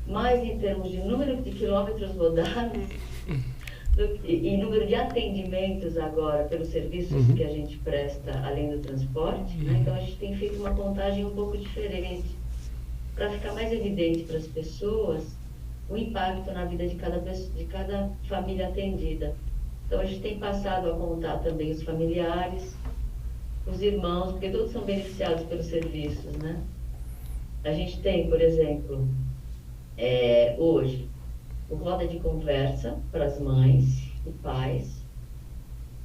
S2: mais em termos de número de quilômetros rodados e número de atendimentos agora pelos serviços que a gente presta além do transporte. Né? Então, a gente tem feito uma contagem um pouco diferente para ficar mais evidente para as pessoas o impacto na vida de cada família atendida. Então, a gente tem passado a contar também os familiares, os irmãos, porque todos são beneficiados pelos serviços, né? A gente tem, por exemplo, hoje, o Roda de Conversa para as mães e pais,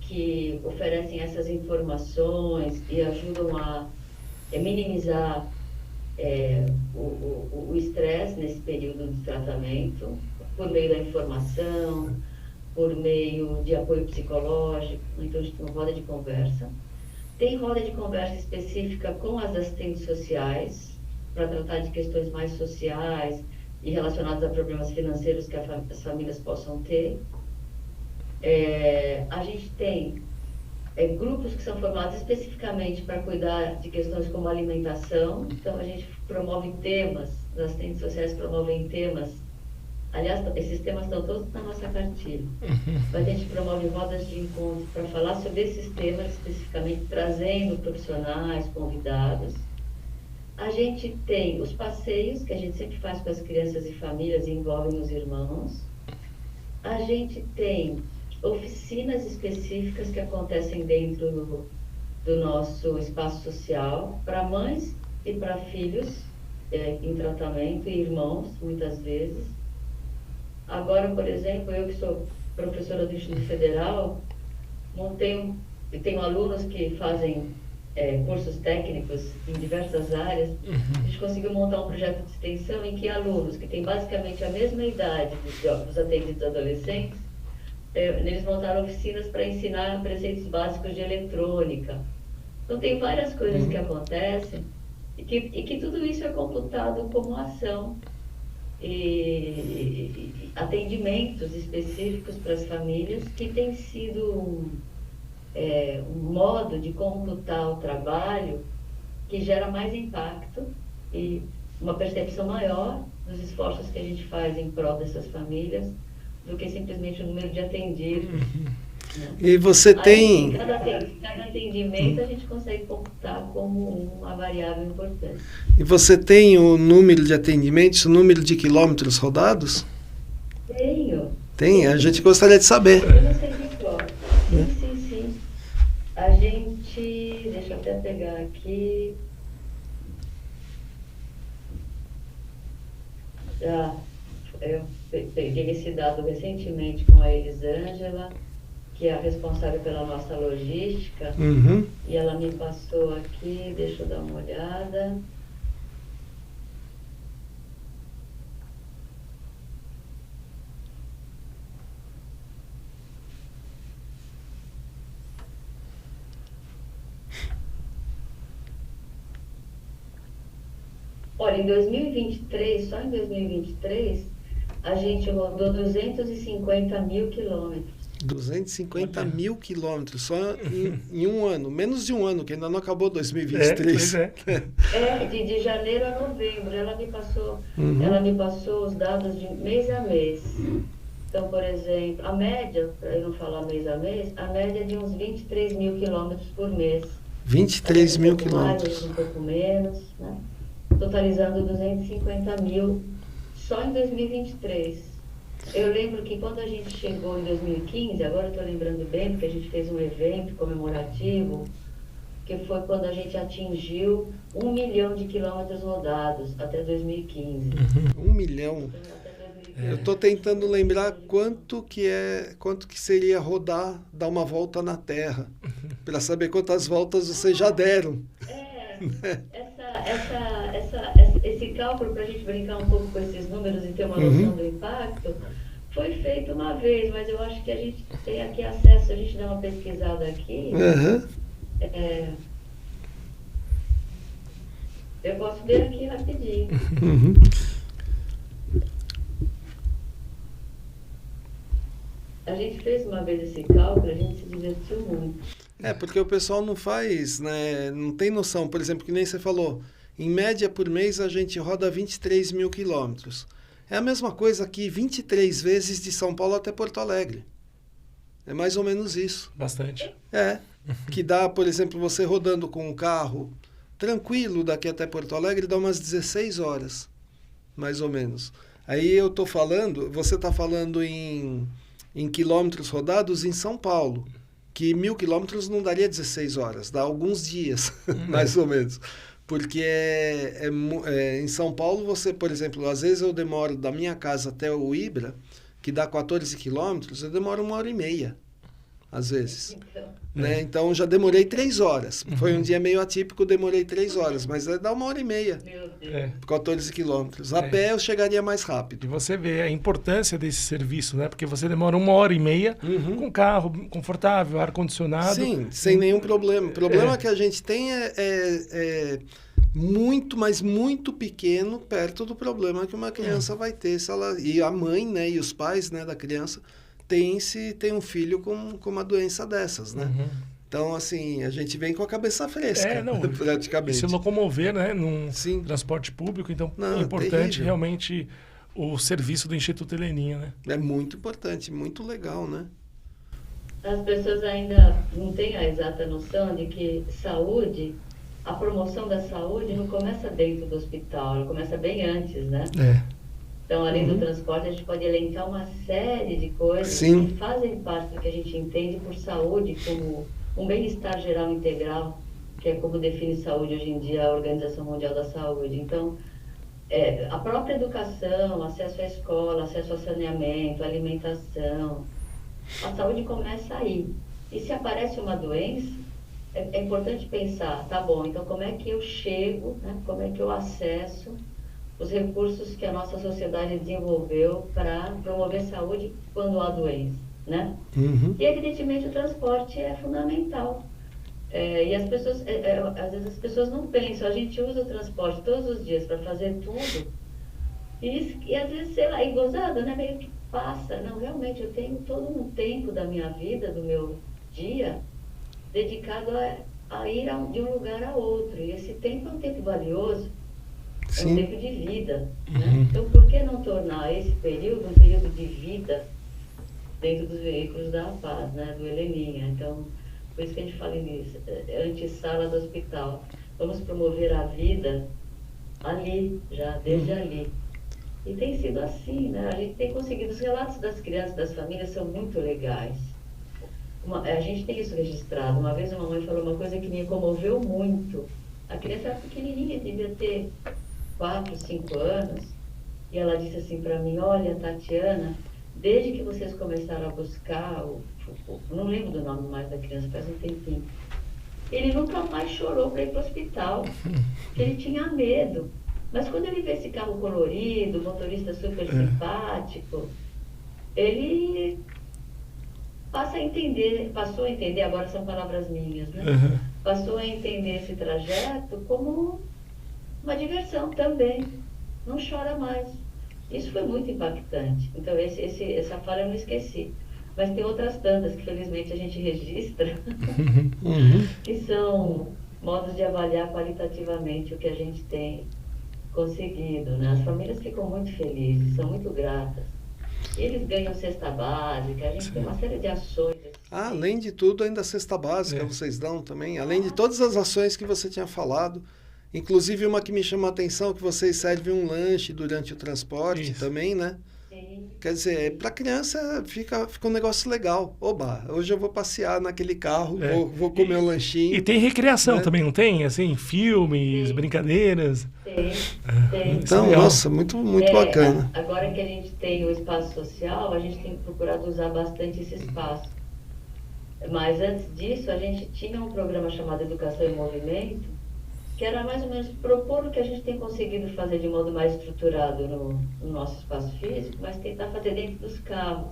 S2: que oferecem essas informações e ajudam a minimizar o estresse nesse período de tratamento, por meio da informação, por meio de apoio psicológico. Então, a gente tem uma roda de conversa. Tem roda de conversa específica com as assistentes sociais, para tratar de questões mais sociais e relacionadas a problemas financeiros que as famílias possam ter. A gente tem grupos que são formados especificamente para cuidar de questões como alimentação. Então, a gente promove temas, as assistentes sociais promovem temas. Aliás, esses temas estão todos na nossa cartilha. Mas a gente promove rodas de encontro para falar sobre esses temas especificamente, trazendo profissionais, convidados. A gente tem os passeios, que a gente sempre faz com as crianças e famílias e envolvem os irmãos. A gente tem oficinas específicas que acontecem dentro do nosso espaço social, para mães e para filhos em tratamento, e irmãos, muitas vezes. Agora, por exemplo, eu que sou professora do Instituto Federal, tenho alunos que fazem cursos técnicos em diversas áreas. A gente conseguiu montar um projeto de extensão em que alunos que têm basicamente a mesma idade dos atendidos adolescentes, eles montaram oficinas para ensinar preceitos básicos de eletrônica. Então, tem várias coisas que acontecem e que tudo isso é computado como ação e atendimentos específicos para as famílias, que tem sido um modo de computar o trabalho que gera mais impacto e uma percepção maior dos esforços que a gente faz em prol dessas famílias, do que simplesmente o número de atendidos.
S1: E você tem...
S2: Cada atendimento a gente consegue computar como uma variável importante.
S1: E você tem o número de atendimentos, o número de quilômetros rodados?
S2: Tenho.
S1: Tem? A gente gostaria de saber.
S2: Eu não sei de qual. Sim. A gente... Deixa eu até pegar aqui. Eu peguei esse dado recentemente com a Elisângela, que é a responsável pela nossa logística, e ela me passou aqui, deixa eu dar uma olhada. Olha, em 2023, só em 2023, a gente rodou 250 mil quilômetros.
S1: 250 mil quilômetros, só em um ano, menos de um ano, que ainda não acabou 2023.
S2: De janeiro a novembro. Ela me passou os dados de mês a mês. Então, por exemplo, a média, para eu não falar mês a mês, a média é de uns 23 mil quilômetros por mês.
S1: 23 mil quilômetros.
S2: Um pouco menos, né? Totalizando 250 mil só em 2023. Eu lembro que quando a gente chegou em 2015, agora eu estou lembrando bem, porque a gente fez um evento comemorativo, que foi quando a gente atingiu 1 milhão de quilômetros rodados até 2015.
S1: 1 milhão? Eu estou tentando lembrar quanto que seria rodar, dar uma volta na Terra, para saber quantas voltas vocês já deram.
S2: Esse cálculo, para a gente brincar um pouco com esses números e ter uma noção do impacto, foi feito uma vez, mas eu acho que a gente tem aqui acesso, a gente dá uma pesquisada aqui. Eu posso ver aqui rapidinho. A gente fez uma vez esse cálculo, a gente se divertiu muito.
S1: Porque o pessoal não faz, né? Não tem noção. Por exemplo, que nem você falou, em média por mês a gente roda 23 mil quilômetros. É a mesma coisa que 23 vezes de São Paulo até Porto Alegre. É mais ou menos isso.
S3: Bastante.
S1: Que dá, por exemplo, você rodando com um carro tranquilo daqui até Porto Alegre, dá umas 16 horas, mais ou menos. Aí eu estou falando, você está falando em quilômetros rodados em São Paulo, que 1.000 quilômetros não daria 16 horas, dá alguns dias, mais ou menos. Porque em São Paulo, você, por exemplo, às vezes eu demoro da minha casa até o Ibra, que dá 14 quilômetros, eu demoro 1h30 às vezes.
S2: Então,
S1: Né? Então já demorei 3 horas. Foi um dia meio atípico, demorei 3 horas, mas dá 1h30,
S2: meu Deus.
S3: É.
S1: 14 quilômetros. A pé eu chegaria mais rápido.
S3: E você vê a importância desse serviço, né? Porque você demora 1h30 com carro confortável, ar-condicionado.
S1: Sim, sem nenhum problema. O problema que a gente tem é muito, mas muito pequeno perto do problema que uma criança vai ter. Se ela, e a mãe, né, e os pais, né, da criança tem um filho com uma doença dessas, né? Então, assim, a gente vem com a cabeça fresca, praticamente.
S3: Se locomover, né, num
S1: Sim.
S3: transporte público, então
S1: Não,
S3: é importante
S1: terrível.
S3: realmente o serviço do Instituto Heleninha, né?
S1: É muito importante, muito legal, né?
S2: As pessoas ainda não têm a exata noção de que saúde, a promoção da saúde não começa dentro do hospital, ela começa bem antes, né? Então, além do transporte, a gente pode elencar uma série de coisas
S1: Sim.
S2: que fazem parte do que a gente entende por saúde como um bem-estar geral integral, que é como define saúde hoje em dia a Organização Mundial da Saúde. Então, a própria educação, acesso à escola, acesso ao saneamento, alimentação, a saúde começa aí. E se aparece uma doença, é importante pensar, tá bom, então como é que eu chego, né? Como é que eu acesso os recursos que a nossa sociedade desenvolveu para promover saúde quando há doença, né? E, evidentemente, o transporte é fundamental. E as pessoas, às vezes as pessoas não pensam, a gente usa o transporte todos os dias para fazer tudo, e às vezes, sei lá, é gozado, né? Meio que passa. Não, realmente, eu tenho todo um tempo da minha vida, do meu dia, dedicado a ir de um lugar a outro. E esse tempo é um tempo valioso. É um tempo de vida. Né? Então, por que não tornar esse período um período de vida dentro dos veículos da Paz, né? Do Heleninha? Então, por isso que a gente fala nisso, antessala do hospital. Vamos promover a vida ali, já desde ali. E tem sido assim, né? A gente tem conseguido, os relatos das crianças, das famílias são muito legais. A gente tem isso registrado. Uma vez uma mãe falou uma coisa que me comoveu muito. A criança era pequenininha, devia ter 4, 5 anos, e ela disse assim para mim, olha, Tatiana, desde que vocês começaram a buscar, não lembro do nome mais da criança, faz um tempinho, ele nunca mais chorou para ir para o hospital, porque ele tinha medo. Mas quando ele vê esse carro colorido, motorista super simpático, ele passou a entender, agora são palavras minhas, né? Passou a entender esse trajeto como uma diversão também, não chora mais. Isso foi muito impactante. Então, essa fala eu não esqueci. Mas tem outras tantas que, felizmente, a gente registra, que são modos de avaliar qualitativamente o que a gente tem conseguido. Né? As famílias ficam muito felizes, são muito gratas. Eles ganham cesta básica, a gente tem uma série de ações.
S1: Além de tudo, ainda a cesta básica vocês dão também. Além de todas as ações que você tinha falado. Inclusive, uma que me chamou a atenção, que vocês servem um lanche durante o transporte também, né?
S2: Sim.
S1: Quer dizer, para criança fica um negócio legal. Oba, hoje eu vou passear naquele carro, vou comer um lanchinho.
S3: E tem recreação também, não tem? Assim, filmes, brincadeiras.
S2: Tem.
S1: Então, nossa, muito bacana.
S2: Agora que a gente tem o espaço social, a gente tem procurado usar bastante esse espaço. Mas antes disso, a gente tinha um programa chamado Educação em Movimento, que era mais ou menos propor o que a gente tem conseguido fazer de modo mais estruturado no nosso espaço físico, mas tentar fazer dentro dos carros.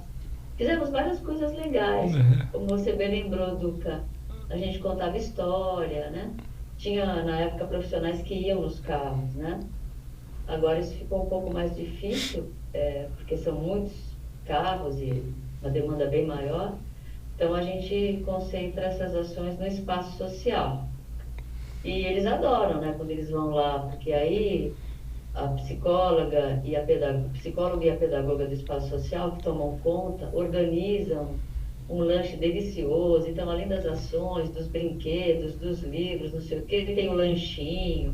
S2: Fizemos várias coisas legais, como você bem lembrou, Duca. A gente contava história, né? Tinha, na época, profissionais que iam nos carros, né? Agora isso ficou um pouco mais difícil, porque são muitos carros e uma demanda bem maior. Então, a gente concentra essas ações no espaço social. E eles adoram, né, quando eles vão lá, porque aí a psicóloga e a pedagoga do espaço social que tomam conta, organizam um lanche delicioso. Então, além das ações, dos brinquedos, dos livros, não sei o que, tem o lanchinho.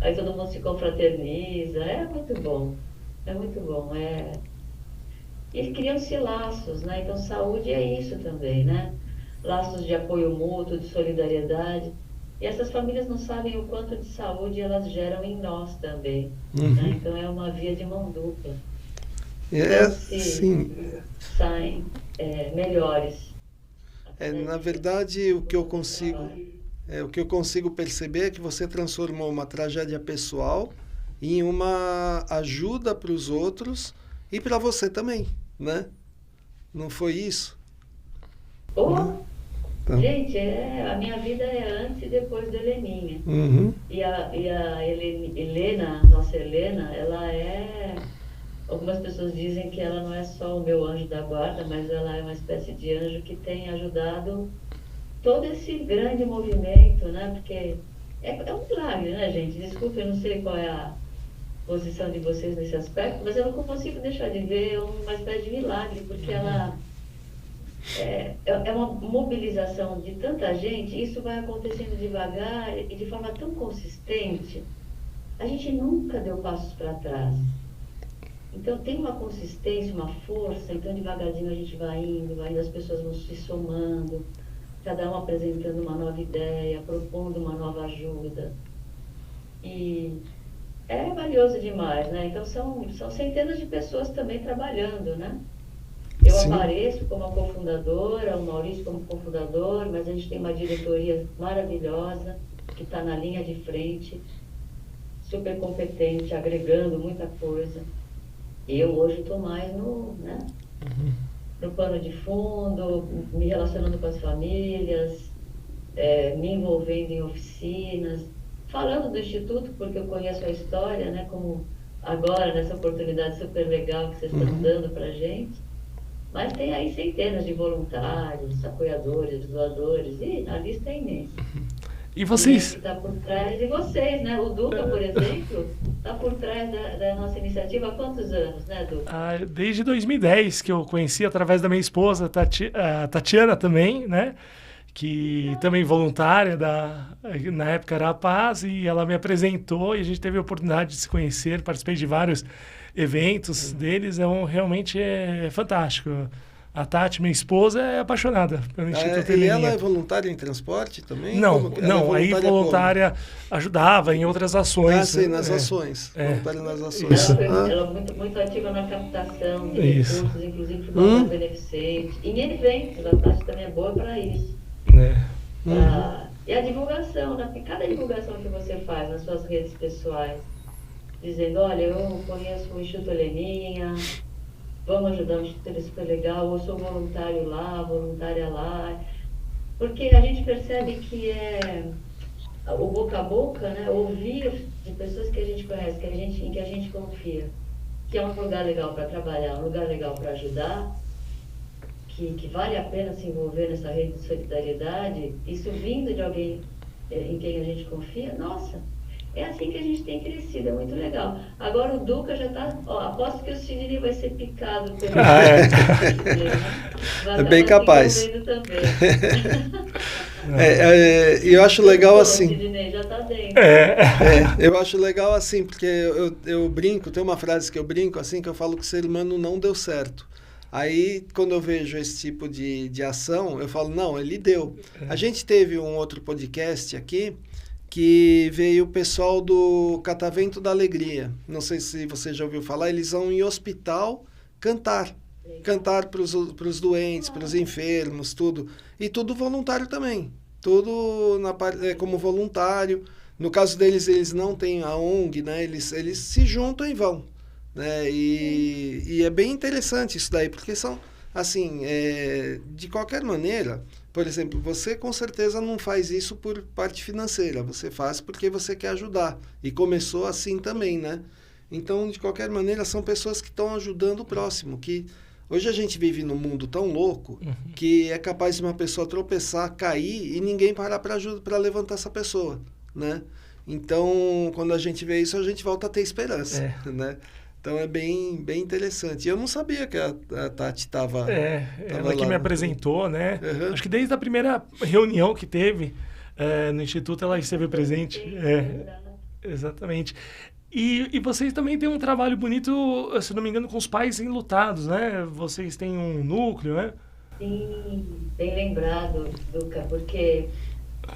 S2: Aí todo mundo se confraterniza. É muito bom. E criam-se laços, né? Então, saúde é isso também, né? Laços de apoio mútuo, de solidariedade. E essas famílias não sabem o quanto de saúde elas geram em nós também. Né? Então, é uma via de mão dupla. Então,
S1: Sim.
S2: saem melhores
S1: Na verdade, o que eu consigo perceber é que você transformou uma tragédia pessoal em uma ajuda para os outros e para você também, né? Não foi isso?
S2: Gente, a minha vida é antes e depois da Heleninha.
S1: Uhum.
S2: E a Helena, nossa Helena, ela é... Algumas pessoas dizem que ela não é só o meu anjo da guarda, mas ela é uma espécie de anjo que tem ajudado todo esse grande movimento, né? Porque é um milagre, né, gente? Desculpa, eu não sei qual é a posição de vocês nesse aspecto, mas eu não consigo deixar de ver uma espécie de milagre, porque ela é uma mobilização de tanta gente, e isso vai acontecendo devagar e de forma tão consistente. A gente nunca deu passos para trás. Então tem uma consistência, uma força, então devagarzinho a gente vai indo, as pessoas vão se somando, cada um apresentando uma nova ideia, propondo uma nova ajuda. E é valioso demais, né? Então são centenas de pessoas também trabalhando, né? Eu
S1: Sim.
S2: apareço como a cofundadora, o Maurício como cofundador, mas a gente tem uma diretoria maravilhosa, que está na linha de frente, super competente, agregando muita coisa. Eu hoje estou mais no pano de fundo, me relacionando com as famílias, me envolvendo em oficinas, falando do Instituto, porque eu conheço a história, né, como agora, nessa oportunidade super legal que vocês estão dando para a gente. Mas tem aí centenas de voluntários, apoiadores, doadores, e a lista é imensa.
S3: E vocês?
S2: Está por trás de vocês, né? O Duca, por exemplo, está por trás da nossa iniciativa há quantos anos, né, Duca?
S3: Desde 2010, que eu conheci através da minha esposa, a Tatiana também, né? Que também voluntária, na época era a Paz, e ela me apresentou e a gente teve a oportunidade de se conhecer, participei de vários eventos deles, realmente é fantástico. A Tati, minha esposa, é apaixonada pelo Instituto
S1: E
S3: Heleninha.
S1: ela é voluntária em transporte também?
S3: Não, aí voluntária ajudava em outras ações.
S1: Sim, nas ações. Voluntária nas ações.
S2: Ela é muito ativa na captação de recursos, inclusive para o beneficente. E em eventos, a Tati também é boa para isso. E a divulgação, né? Porque cada divulgação que você faz nas suas redes pessoais, dizendo, olha, eu conheço o Instituto Heleninha, vamos ajudar o Instituto, é super legal, eu sou voluntário lá, voluntária lá. Porque a gente percebe que o boca a boca, né? Ouvir de pessoas que a gente conhece, em que a gente confia, que é um lugar legal para trabalhar, um lugar legal para ajudar, que vale a pena se envolver nessa rede de solidariedade, isso vindo de alguém em quem a gente confia, nossa, é assim que a gente tem crescido, é muito legal. Agora o Duca já está, aposto que o Sidney vai ser picado pelo
S1: é bem capaz. Eu acho legal assim.
S2: Sidney já está dentro.
S1: Eu acho legal assim, porque eu brinco, tem uma frase que eu brinco assim, que eu falo que o ser humano não deu certo. Aí, quando eu vejo esse tipo de ação, eu falo, não, ele deu. A gente teve um outro podcast aqui, que veio o pessoal do Catavento da Alegria. Não sei se você já ouviu falar, eles vão em hospital cantar. Cantar para os doentes, para os enfermos, tudo. E tudo voluntário também. Tudo como voluntário. No caso deles, eles não têm a ONG, né? Eles se juntam e vão. Né? E é bem interessante isso daí, porque são, assim, de qualquer maneira, por exemplo, você com certeza não faz isso por parte financeira, você faz porque você quer ajudar, e começou assim também, né? Então, de qualquer maneira, são pessoas que estão ajudando o próximo, que hoje a gente vive num mundo tão louco, que é capaz de uma pessoa tropeçar, cair, e ninguém parar para levantar essa pessoa, né? Então, quando a gente vê isso, a gente volta a ter esperança, né? Então é bem interessante. Eu não sabia que a Tati estava.
S3: Ela que me apresentou, né? Acho que desde a primeira reunião que teve no Instituto, ela esteve presente. Exatamente. E vocês também têm um trabalho bonito, se não me engano, com os pais enlutados, né? Vocês têm um núcleo, né?
S2: Sim, bem lembrado, Duca, porque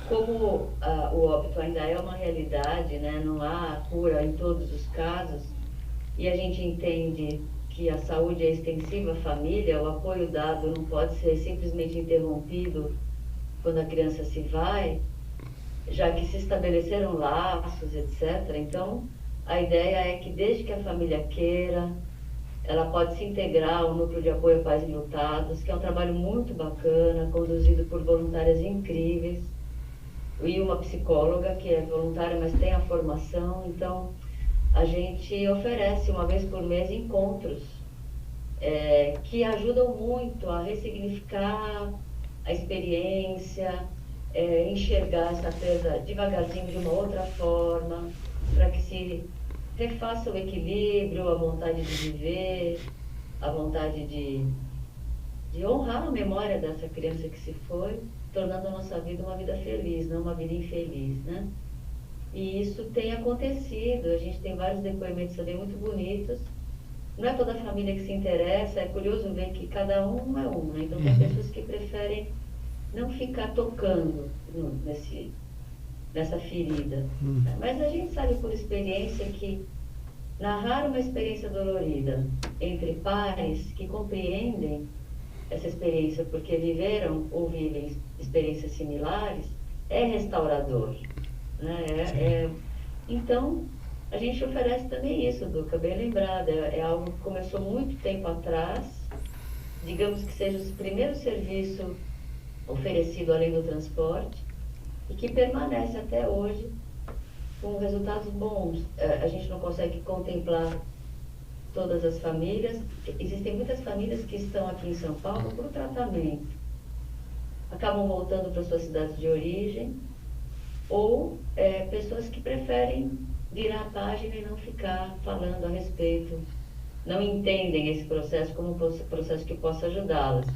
S2: como o óbito ainda é uma realidade, né? Não há cura em todos os casos. E a gente entende que a saúde é extensiva à família, o apoio dado não pode ser simplesmente interrompido quando a criança se vai, já que se estabeleceram laços, etc. Então, a ideia é que desde que a família queira, ela pode se integrar ao núcleo de apoio a pais enlutados, que é um trabalho muito bacana, conduzido por voluntárias incríveis, e uma psicóloga que é voluntária, mas tem a formação. Então, a gente oferece uma vez por mês encontros que ajudam muito a ressignificar a experiência, enxergar essa perda devagarzinho de uma outra forma, para que se refaça o equilíbrio, a vontade de viver, a vontade de honrar a memória dessa criança que se foi, tornando a nossa vida uma vida feliz, não uma vida infeliz, né? E isso tem acontecido, a gente tem vários depoimentos também muito bonitos. Não é toda a família que se interessa, é curioso ver que cada um é um, né? Então tem pessoas que preferem não ficar tocando nessa ferida. Mas a gente sabe por experiência que narrar uma experiência dolorida entre pares que compreendem essa experiência porque viveram ou vivem experiências similares é restaurador, né? Então, a gente oferece também isso, Duca, bem lembrada. É algo que começou muito tempo atrás, digamos que seja o primeiro serviço oferecido além do transporte, e que permanece até hoje com resultados bons. A gente não consegue contemplar todas as famílias. Existem muitas famílias que estão aqui em São Paulo por tratamento. Acabam voltando para suas cidades de origem, ou pessoas que preferem virar a página e não ficar falando a respeito, não entendem esse processo como um processo que possa ajudá-las.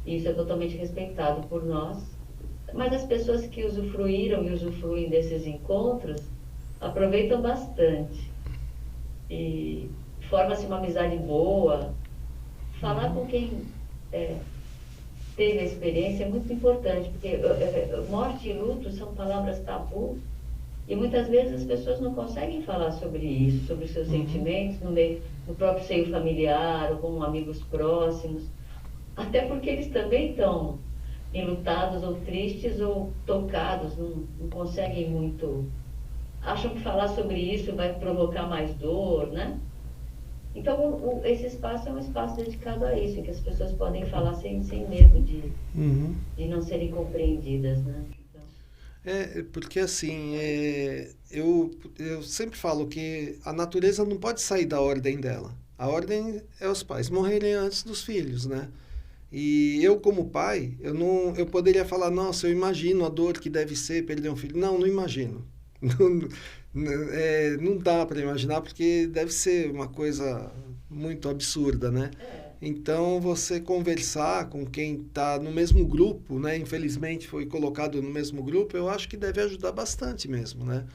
S2: Isso é totalmente respeitado por nós. Mas as pessoas que usufruíram e usufruem desses encontros aproveitam bastante. E forma-se uma amizade boa. Falar com quem teve a experiência é muito importante, porque morte e luto são palavras tabu, e muitas vezes as pessoas não conseguem falar sobre isso, sobre os seus sentimentos, no próprio seio familiar, ou com amigos próximos, até porque eles também estão enlutados, ou tristes, ou tocados, não conseguem muito, acham que falar sobre isso vai provocar mais dor, né? Então, esse espaço é um espaço dedicado a isso, em que as pessoas podem falar sem medo de não serem compreendidas, né?
S1: Porque assim, eu sempre falo que a natureza não pode sair da ordem dela. A ordem é os pais morrerem antes dos filhos, né? E eu, como pai, eu poderia falar, nossa, eu imagino a dor que deve ser perder um filho. Não imagino. Não dá para imaginar, porque deve ser uma coisa muito absurda, né? Então, você conversar com quem está no mesmo grupo, né? Infelizmente foi colocado no mesmo grupo, eu acho que deve ajudar bastante mesmo, né?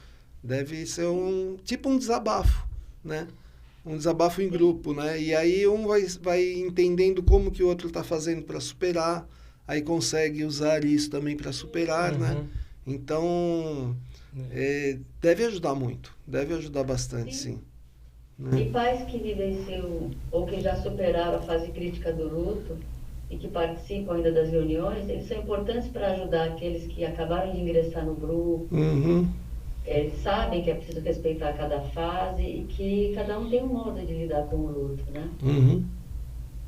S1: Deve ser um desabafo, né? Um desabafo em grupo, né? E aí um vai entendendo como que o outro está fazendo para superar, aí consegue usar isso também para superar, né? Então, deve ajudar muito, deve ajudar bastante, sim. Né?
S2: E pais que vivenciam ou que já superaram a fase crítica do luto e que participam ainda das reuniões, eles são importantes para ajudar aqueles que acabaram de ingressar no grupo. Eles sabem que é preciso respeitar cada fase e que cada um tem um modo de lidar com o luto, né?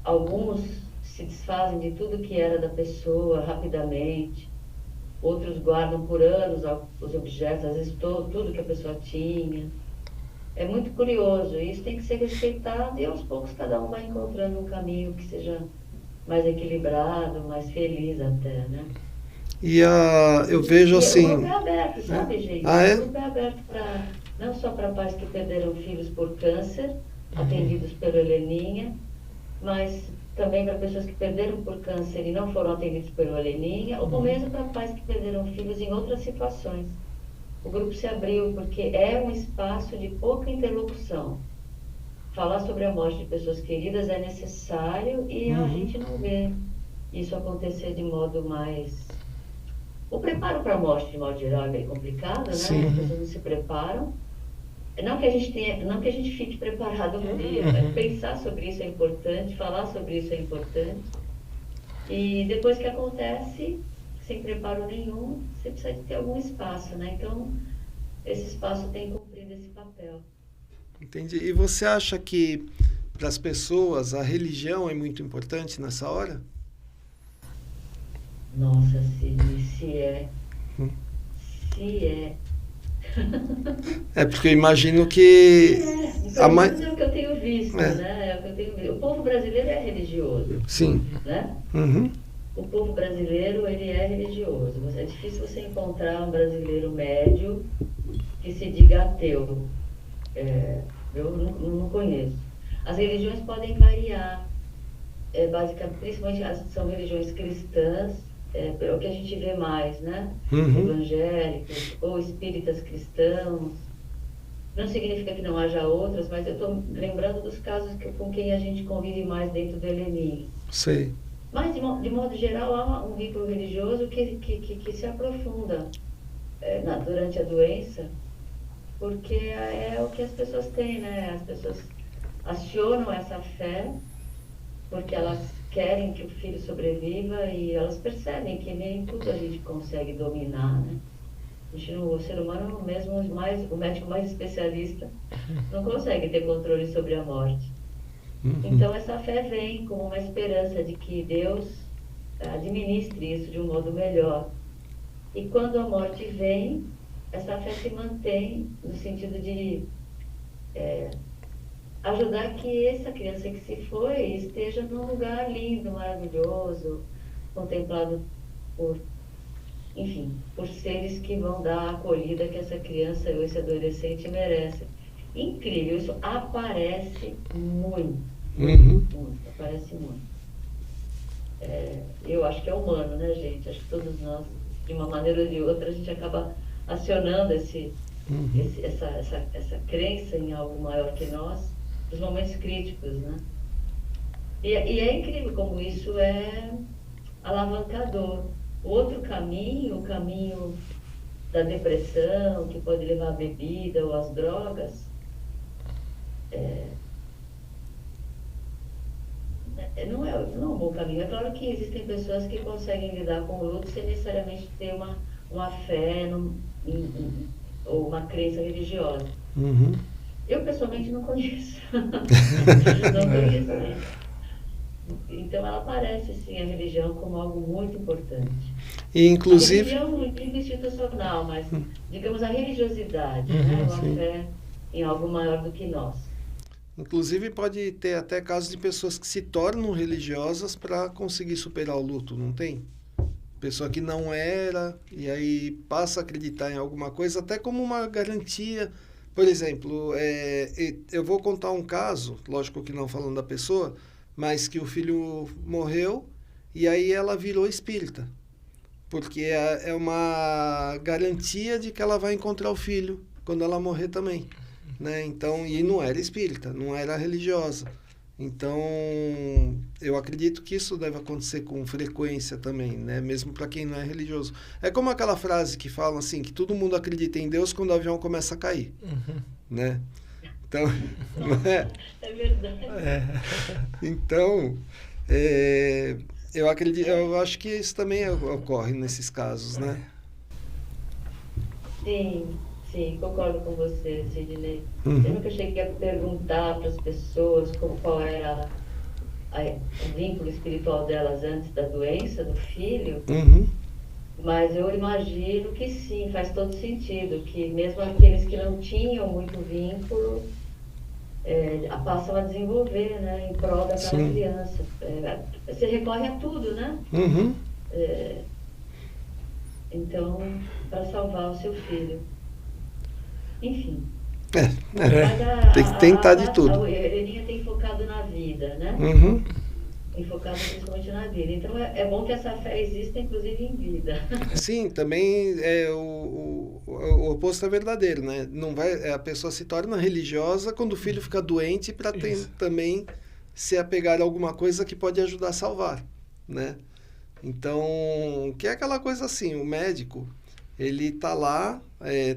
S2: Alguns se desfazem de tudo que era da pessoa rapidamente, outros guardam por anos os objetos, às vezes tudo que a pessoa tinha. É muito curioso, e isso tem que ser respeitado, e aos poucos cada um vai encontrando um caminho que seja mais equilibrado, mais feliz até, né?
S1: E eu vejo assim...
S2: O grupo é aberto, sabe, gente? O grupo é aberto não só para pais que perderam filhos por câncer, atendidos pelo Heleninha, mas também para pessoas que perderam por câncer e não foram atendidos pelo Heleninha, ou mesmo para pais que perderam filhos em outras situações. O grupo se abriu porque é um espaço de pouca interlocução. Falar sobre a morte de pessoas queridas é necessário e a gente não vê isso acontecer de modo mais... O preparo para a morte, de modo geral, é bem complicado, né? As pessoas não se preparam. Não que a gente tenha, não que a gente fique preparado um dia, mas pensar sobre isso é importante, falar sobre isso é importante. E depois que acontece, sem preparo nenhum, você precisa de ter algum espaço, né? Então, esse espaço tem cumprido esse papel.
S1: Entendi. E você acha que para as pessoas a religião é muito importante nessa hora?
S2: Nossa, se é,
S1: Hum.
S2: se é.
S1: É porque eu imagino que a
S2: Pelo
S1: mãe.
S2: menos é o que eu tenho visto,
S1: É.
S2: né? É o que eu tenho visto. O povo brasileiro é religioso,
S1: Sim.
S2: né?
S1: Uhum.
S2: O povo brasileiro, ele é religioso. É difícil você encontrar um brasileiro médio que se diga ateu. Eu não conheço. As religiões podem variar, basicamente, principalmente são religiões cristãs, é o que a gente vê mais, né?
S1: Uhum.
S2: Evangélicos ou espíritas cristãos. Não significa que não haja outras, mas eu estou lembrando dos casos com quem a gente convive mais dentro do helenismo.
S1: Sei.
S2: Mas, de modo geral, há um vínculo religioso que se aprofunda durante a doença, porque é o que as pessoas têm, né? As pessoas acionam essa fé porque elas querem que o filho sobreviva e elas percebem que nem tudo a gente consegue dominar, né? O ser humano, mesmo o médico mais especialista, não consegue ter controle sobre a morte. Então, essa fé vem como uma esperança de que Deus administre isso de um modo melhor. E quando a morte vem, essa fé se mantém no sentido de ajudar que essa criança que se foi esteja num lugar lindo, maravilhoso, contemplado por, enfim, por seres que vão dar a acolhida que essa criança ou esse adolescente merece. Incrível, isso aparece muito, muito, aparece muito. Eu acho que é humano, né, gente? Acho que todos nós, de uma maneira ou de outra, a gente acaba acionando essa crença em algo maior que nós, nos momentos críticos, né? E é incrível como isso é alavancador. O outro caminho, o caminho da depressão, que pode levar à bebida ou às drogas, não é um bom caminho. É claro que existem pessoas que conseguem lidar com o luto sem necessariamente ter uma fé ou uma crença religiosa. Eu, pessoalmente, não conheço. Não conheço mesmo. Então, ela aparece, sim, a religião como algo muito importante.
S1: E, inclusive...
S2: A religião não digo institucional, mas, digamos, a religiosidade, né? Uma fé em algo maior do que nós.
S1: Inclusive, pode ter até casos de pessoas que se tornam religiosas para conseguir superar o luto, não tem? Pessoa que não era, e aí passa a acreditar em alguma coisa, até como uma garantia. Por exemplo, eu vou contar um caso, lógico que não falando da pessoa, mas que o filho morreu e aí ela virou espírita. Porque é uma garantia de que ela vai encontrar o filho quando ela morrer também. Né? Então, e não era espírita, não era religiosa. Então, eu acredito que isso deve acontecer com frequência também, né? Mesmo para quem não é religioso. É como aquela frase que fala assim, que todo mundo acredita em Deus quando o avião começa a cair, né? Então, não é?
S2: É verdade.
S1: Então, eu acho que isso também ocorre nesses casos, né?
S2: Sim, concordo com você, Sidney. Eu nunca cheguei a perguntar para as pessoas qual era o vínculo espiritual delas antes da doença do filho, mas eu imagino que sim, faz todo sentido, que mesmo aqueles que não tinham muito vínculo passam a desenvolver, né, em prol daquela criança. Você recorre a tudo, né? Então, para salvar o seu filho. Enfim.
S1: Tem que tentar de tudo.
S2: A Heleninha tem focado na vida, né? Tem focado principalmente na vida. Então, é bom que essa fé exista, inclusive, em vida.
S1: Sim, também o oposto é verdadeiro, né? Não vai, a pessoa se torna religiosa quando o filho fica doente para também se apegar a alguma coisa que pode ajudar a salvar, né? Então, que é aquela coisa assim, o médico, ele está lá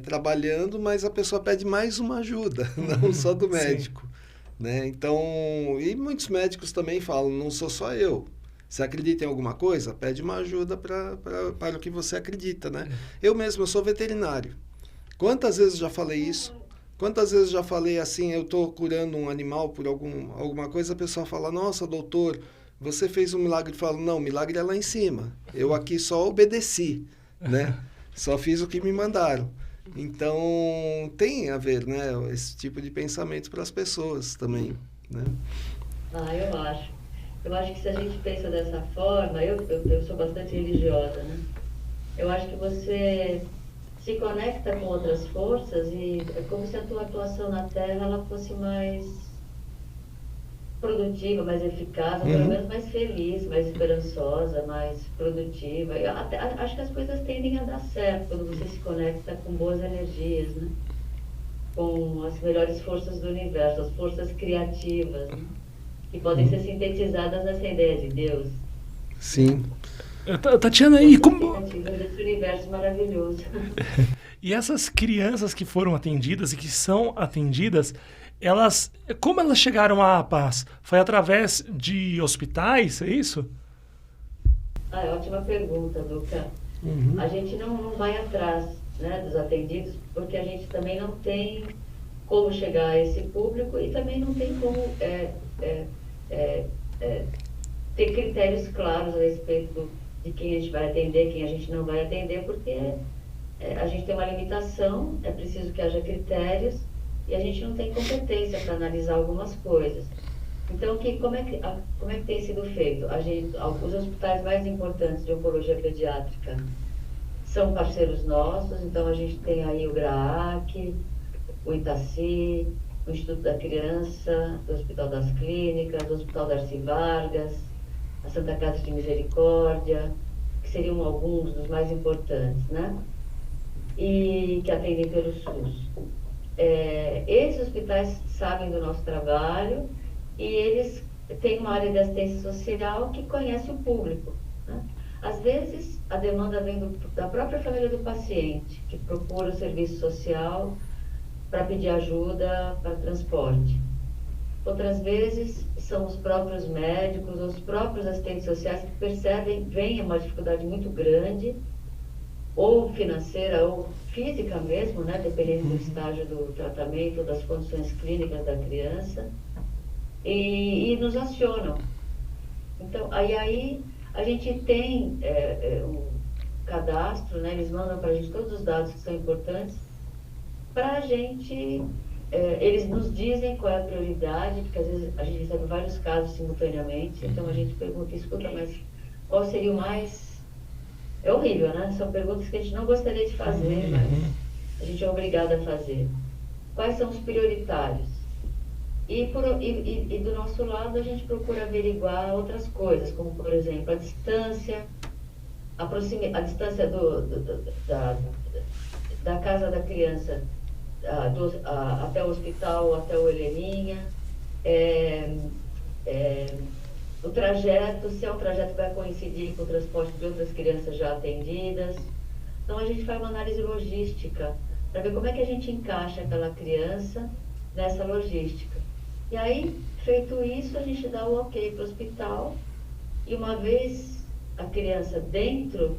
S1: trabalhando, mas a pessoa pede mais uma ajuda, não só do médico. Né? Então, e muitos médicos também falam, não sou só eu. Você acredita em alguma coisa? Pede uma ajuda para o que você acredita, né? Eu mesmo, eu sou veterinário. Quantas vezes eu já falei isso? Quantas vezes eu já falei assim, eu estou curando um animal por alguma coisa, a pessoa fala, nossa, doutor, você fez um milagre. Eu falo, não, milagre é lá em cima. Eu aqui só obedeci, né? Só fiz o que me mandaram. Então, tem a ver, né? Esse tipo de pensamento para as pessoas também, né?
S2: Eu acho. Eu acho que se a gente pensa dessa forma, eu sou bastante religiosa, né? Eu acho que você se conecta com outras forças e é como se a tua atuação na Terra ela fosse mais produtiva, mais eficaz, ou pelo menos mais feliz, mais esperançosa, mais produtiva. Acho que as coisas tendem a dar certo quando você se conecta com boas energias, né? Com as melhores forças do universo, as forças criativas, né? Que podem ser sintetizadas nessa ideia de Deus.
S1: Sim.
S3: Tatiana, e como...
S2: Criativas desse universo maravilhoso.
S3: E essas crianças que foram atendidas e que são atendidas, como elas chegaram à paz? Foi através de hospitais, é isso?
S2: Ótima pergunta, Luca. A gente não vai atrás, né, dos atendidos, porque a gente também não tem como chegar a esse público e também não tem como ter critérios claros a respeito de quem a gente vai atender, quem a gente não vai atender, porque a gente tem uma limitação, é preciso que haja critérios e a gente não tem competência para analisar algumas coisas. Então, como é que tem sido feito? Os hospitais mais importantes de oncologia pediátrica são parceiros nossos, então a gente tem aí o GRAAC, o Itaci, o Instituto da Criança, o Hospital das Clínicas, o Hospital Darcy Vargas, a Santa Casa de Misericórdia, que seriam alguns dos mais importantes, né? E que atendem pelo SUS. Esses hospitais sabem do nosso trabalho e eles têm uma área de assistência social que conhece o público, né? Às vezes, a demanda vem da própria família do paciente, que procura o serviço social para pedir ajuda para transporte. Outras vezes, são os próprios médicos, os próprios assistentes sociais que veem uma dificuldade muito grande, ou financeira, ou física mesmo, né, dependendo do estágio do tratamento, das condições clínicas da criança, e nos acionam. Então, aí a gente tem um cadastro, né, eles mandam para a gente todos os dados que são importantes, para a gente, eles nos dizem qual é a prioridade, porque às vezes a gente recebe vários casos simultaneamente, então a gente pergunta, escuta, mas qual seria o mais... É horrível, né? São perguntas que a gente não gostaria de fazer, mas a gente é obrigado a fazer. Quais são os prioritários? E do nosso lado a gente procura averiguar outras coisas, como por exemplo a distância, a distância da casa da criança até o hospital, até o Heleninha, o trajeto, se é um trajeto que vai coincidir com o transporte de outras crianças já atendidas. Então a gente faz uma análise logística para ver como é que a gente encaixa aquela criança nessa logística. E aí, feito isso, a gente dá o ok para o hospital e uma vez a criança dentro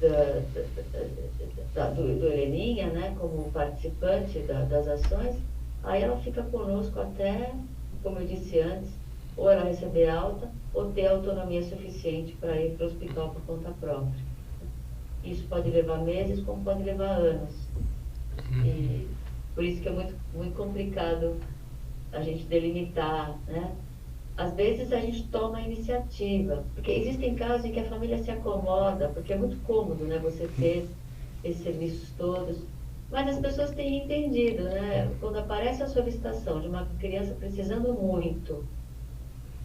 S2: do Heleninha, né, como participante das ações, aí ela fica conosco até, como eu disse antes, ou ela receber alta ou ter autonomia suficiente para ir para o hospital por conta própria. Isso pode levar meses, como pode levar anos. E por isso que é muito, muito complicado a gente delimitar, né? Às vezes a gente toma a iniciativa, porque existem casos em que a família se acomoda, porque é muito cômodo, né, você ter esses serviços todos, mas as pessoas têm entendido, né? Quando aparece a solicitação de uma criança precisando muito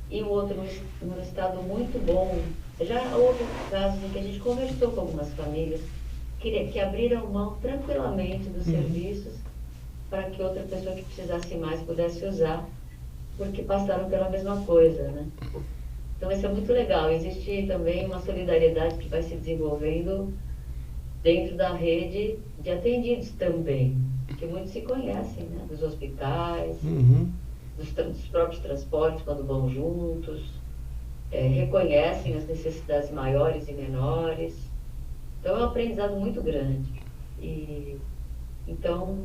S2: e o outro num estado muito bom, já houve casos em que a gente conversou com algumas famílias que abriram mão tranquilamente dos serviços para que outra pessoa que precisasse mais pudesse usar, porque passaram pela mesma coisa, né? Então isso é muito legal. Existe também uma solidariedade que vai se desenvolvendo dentro da rede de atendidos também, que muitos se conhecem, né? Dos hospitais, dos próprios transportes, quando vão juntos, reconhecem as necessidades maiores e menores. Então, é um aprendizado muito grande. Então,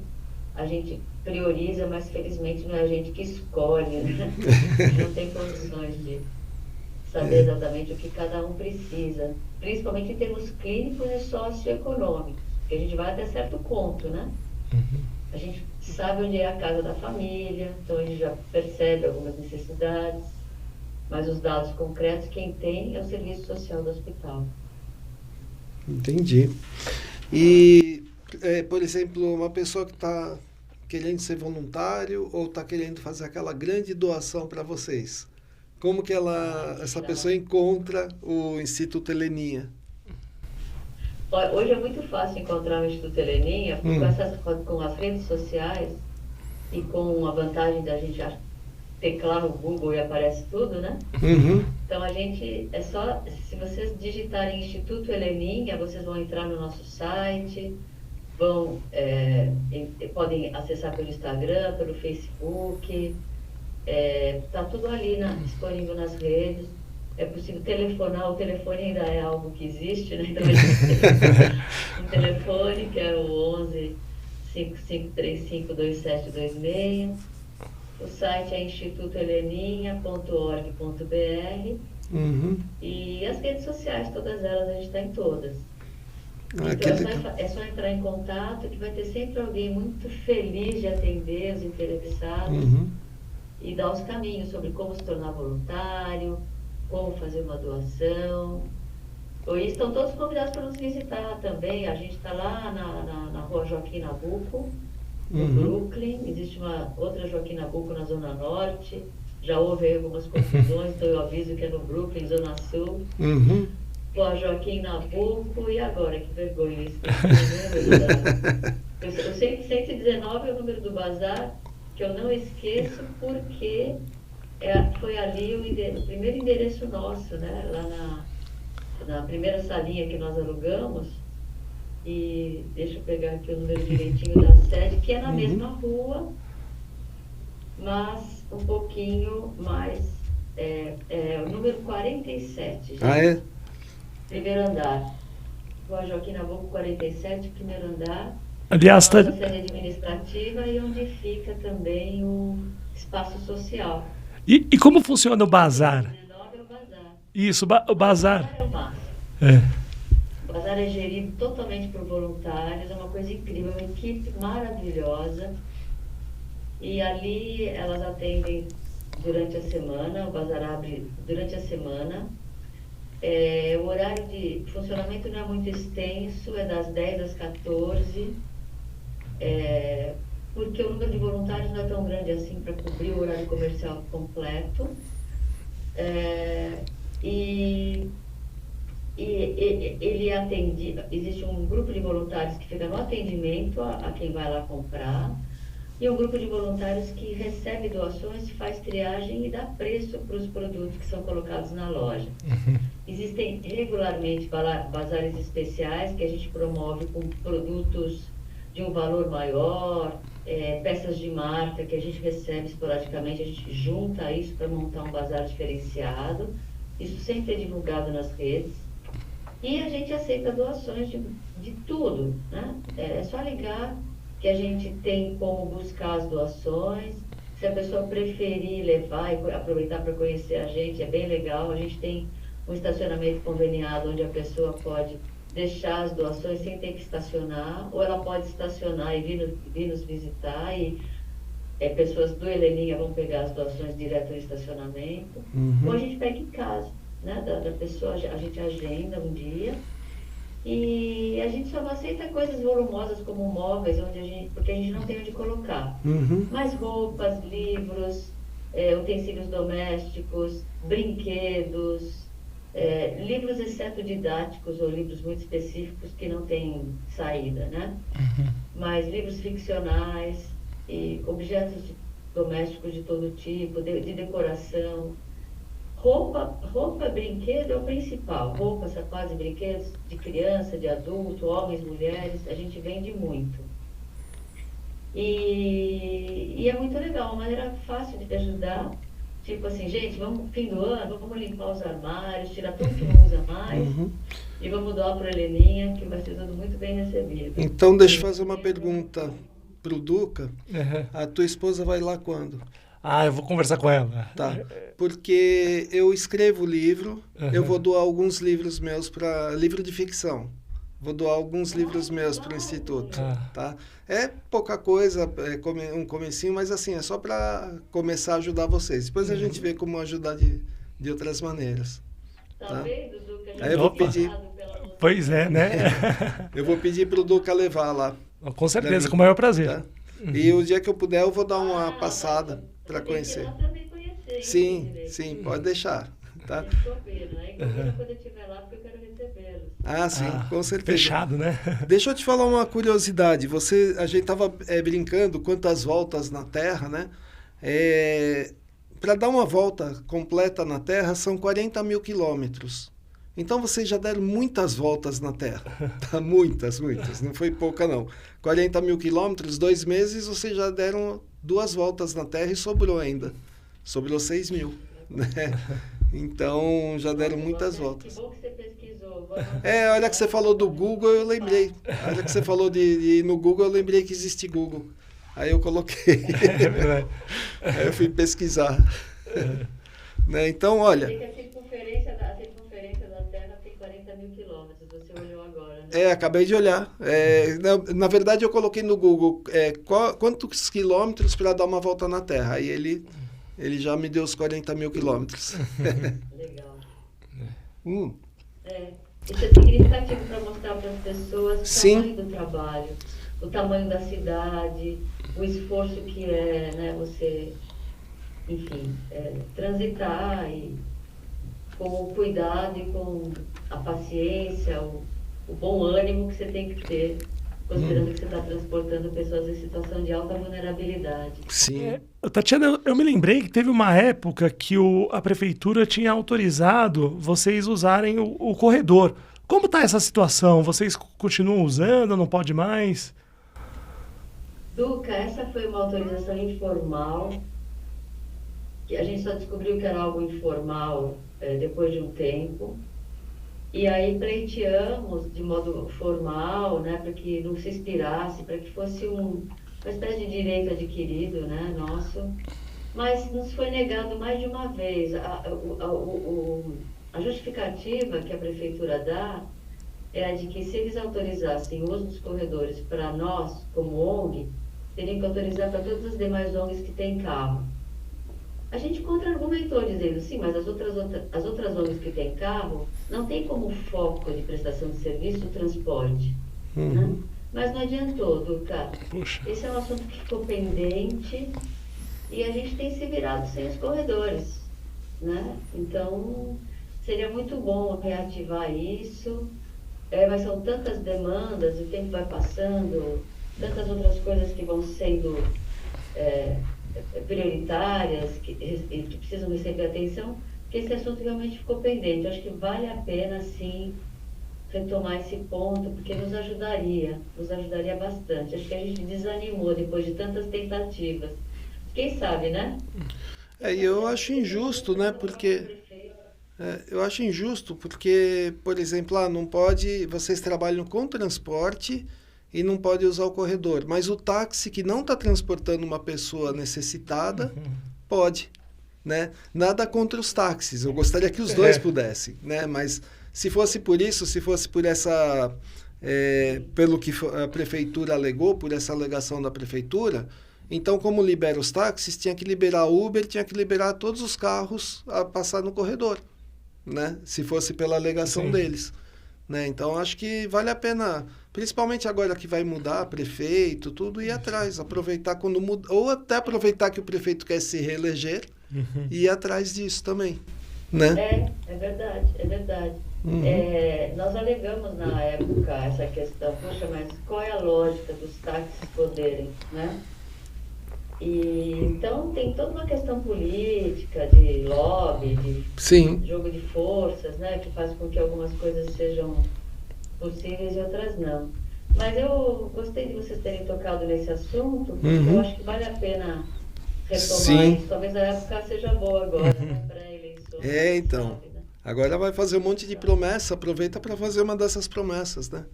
S2: a gente prioriza, mas felizmente não é a gente que escolhe, né? Não tem condições de saber exatamente o que cada um precisa, principalmente em termos clínicos e socioeconômicos, porque a gente vai até certo ponto, né? A gente sabe onde é a casa da família, então a gente já percebe algumas necessidades, mas os dados concretos quem tem é o serviço social do hospital.
S1: Entendi. E, por exemplo, uma pessoa que está querendo ser voluntário ou está querendo fazer aquela grande doação para vocês, como que essa pessoa encontra o Instituto Heleninha?
S2: Hoje é muito fácil encontrar o Instituto Heleninha com as redes sociais e com a vantagem da gente teclar no Google e aparece tudo, né? Então a gente, se vocês digitarem Instituto Heleninha, vocês vão entrar no nosso site, podem acessar pelo Instagram, pelo Facebook, tá tudo ali disponível nas redes. É possível telefonar, o telefone ainda é algo que existe, né? Então a gente tem um telefone que é o 11 5535 2726. O site é institutoheleninha.org.br. E as redes sociais, todas elas, a gente está em todas. Então é só entrar em contato, que vai ter sempre alguém muito feliz de atender os interessados e dar os caminhos sobre como se tornar voluntário, como fazer uma doação. E estão todos convidados para nos visitar também. A gente está lá na rua Joaquim Nabuco, no Brooklyn. Existe uma outra Joaquim Nabuco na Zona Norte. Já houve aí algumas confusões, então eu aviso que é no Brooklyn, Zona Sul. Rua Joaquim Nabuco, e agora? Que vergonha isso. O 119 é o número do bazar, que eu não esqueço, porque foi ali o primeiro endereço nosso, né? Lá na primeira salinha que nós alugamos. E deixa eu pegar aqui o número direitinho da sede, que é na mesma rua, mas um pouquinho mais, o número 47. Já. Primeiro andar. Rua Joaquim Nabuco 47, primeiro andar.
S3: Aliás,
S2: a sede administrativa e onde fica também o espaço social.
S3: E como funciona o bazar?
S2: 19 é o bazar.
S3: Isso, o bazar.
S2: O bazar é o máximo. O bazar é gerido totalmente por voluntários, é uma coisa incrível, uma equipe maravilhosa. E ali elas atendem durante a semana, o bazar abre durante a semana. O horário de funcionamento não é muito extenso, é das 10 às 14, porque o número de voluntários não é tão grande assim para cobrir o horário comercial completo. Ele atende, existe um grupo de voluntários que fica no atendimento a quem vai lá comprar, e um grupo de voluntários que recebe doações, faz triagem e dá preço para os produtos que são colocados na loja. Existem regularmente bazares especiais que a gente promove com produtos de um valor maior, peças de marca que a gente recebe esporadicamente, a gente junta isso para montar um bazar diferenciado. Isso sempre é divulgado nas redes. E a gente aceita doações de tudo, né? É só ligar que a gente tem como buscar as doações. Se a pessoa preferir levar e aproveitar para conhecer a gente, é bem legal. A gente tem um estacionamento conveniado onde a pessoa pode deixar as doações sem ter que estacionar, ou ela pode estacionar e vir nos visitar, e pessoas do Heleninha vão pegar as doações direto no estacionamento, ou a gente pega em casa, né, da pessoa, a gente agenda um dia, e a gente só não aceita coisas volumosas como móveis, porque a gente não tem onde colocar. Mas roupas, livros, utensílios domésticos, brinquedos, livros exceto didáticos ou livros muito específicos que não têm saída, né? Mas livros ficcionais e objetos domésticos de todo tipo, de decoração. Roupa, brinquedo é o principal. Roupa, sapatos e brinquedos de criança, de adulto, homens, mulheres, a gente vende muito. E é muito legal, uma maneira fácil de te ajudar. Tipo assim, gente, vamos, fim do ano, vamos limpar os armários, tirar tudo que não usa mais. E vamos doar para a Heleninha, que vai ser tudo muito bem recebido.
S1: Então, deixa eu fazer uma pergunta pro Duca.
S3: Uhum.
S1: A tua esposa vai lá quando?
S3: Ah, eu vou conversar com ela.
S1: Tá, porque eu escrevo livro,
S3: Uhum.
S1: eu vou doar alguns livros meus para livro de ficção. Vou doar alguns livros meus para o Instituto, tá? É pouca coisa, é um comecinho, mas assim, é só para começar a ajudar vocês. Depois a gente vê como ajudar de outras maneiras.
S2: Tá vendo, Duca?
S1: Aí eu vou pedir.
S3: Pois é, né?
S1: Eu vou pedir pro Duca levar lá.
S3: Com certeza, com o maior prazer.
S1: Tá? E o dia que eu puder, eu vou dar uma passada para conhecer. Sim, sim, pode deixar. Tá?
S2: Quando eu estiver lá, porque eu quero recebê-los.
S1: Ah, sim, com certeza.
S3: Fechado, né?
S1: Deixa eu te falar uma curiosidade. A gente estava brincando quantas voltas na Terra, né? Para dar uma volta completa na Terra são 40 mil quilômetros. Então vocês já deram muitas voltas na Terra. Tá? Muitas. Não foi pouca, não. 40 mil quilômetros, 2 meses, vocês já deram 2 voltas na Terra e sobrou ainda. Sobrou 6 mil. Né? Então já deram muitas voltas.
S2: Que bom que você pesquisou.
S1: Olha que você falou do Google, eu lembrei. Olha que você falou de ir no Google, eu lembrei que existe Google. Aí eu coloquei.
S3: É verdade.
S1: Aí eu fui pesquisar. Né? Então, olha.
S2: A circunferência da Terra tem 40 mil quilômetros. Você olhou agora, né?
S1: Acabei de olhar. Na verdade, eu coloquei no Google quantos quilômetros para dar uma volta na Terra. Aí ele já me deu os 40 mil quilômetros.
S2: Legal.
S1: Isso
S2: é significativo para mostrar para as pessoas o
S1: Sim.
S2: tamanho do trabalho, o tamanho da cidade, o esforço que é, né, você, enfim, transitar e com o cuidado e com a paciência, o bom ânimo que você tem que ter, considerando que você está transportando pessoas em situação de alta vulnerabilidade.
S1: Sim.
S3: Tatiana, eu me lembrei que teve uma época que a prefeitura tinha autorizado vocês usarem o corredor. Como está essa situação? Vocês continuam usando, não pode mais?
S2: Duca, essa foi uma autorização informal, que a gente só descobriu que era algo informal depois de um tempo. E aí pleiteamos de modo formal, né, para que não se expirasse, para que fosse uma espécie de direito adquirido, né, nosso. Mas nos foi negado mais de uma vez. A justificativa que a prefeitura dá é a de que se eles autorizassem o uso dos corredores para nós, como ONG, teriam que autorizar para todas as demais ONGs que têm carro. A gente contra-argumentou dizendo, sim, mas as outras ONGs que têm carro não tem como foco de prestação de serviço o transporte. Né? Mas não adiantou, Duca.
S3: Puxa.
S2: Esse é um assunto que ficou pendente e a gente tem se virado sem os corredores. Né? Então, seria muito bom reativar isso, mas são tantas demandas, o tempo vai passando, tantas outras coisas que vão sendo prioritárias e que precisam receber atenção, que esse assunto realmente ficou pendente. Eu acho que vale a pena, sim, retomar esse ponto, porque nos ajudaria bastante. Acho que a gente desanimou depois de tantas tentativas. Quem sabe, né?
S1: E eu acho injusto, né? Porque eu acho injusto porque, por exemplo, não pode. Vocês trabalham com transporte e não pode usar o corredor, mas o táxi que não está transportando uma pessoa necessitada pode, né? Nada contra os táxis. Eu gostaria que os dois pudessem, né? Mas se fosse por isso, se fosse por essa pelo que a prefeitura alegou, por essa alegação da prefeitura, então, como libera os táxis, tinha que liberar Uber, tinha que liberar todos os carros a passar no corredor, né? Se fosse pela alegação deles. Né? Então, acho que vale a pena, principalmente agora que vai mudar prefeito, tudo, ir atrás, aproveitar quando muda, ou até aproveitar que o prefeito quer se reeleger e ir atrás disso também. Né?
S2: É verdade. Nós alegamos na época essa questão, poxa, mas qual é a lógica dos táxis poderem, né? E, então, tem toda uma questão política, de lobby, hobby,
S1: Sim.
S2: de jogo de forças, né? Que faz com que algumas coisas sejam possíveis e outras não. Mas eu gostei de vocês terem tocado nesse assunto, porque eu acho que vale a pena retomar
S1: Sim.
S2: isso. Talvez a época seja boa agora, né? Para eleições,
S1: Então.
S2: sabe, né?
S1: Agora vai fazer um monte de promessa, aproveita para fazer uma dessas promessas, né?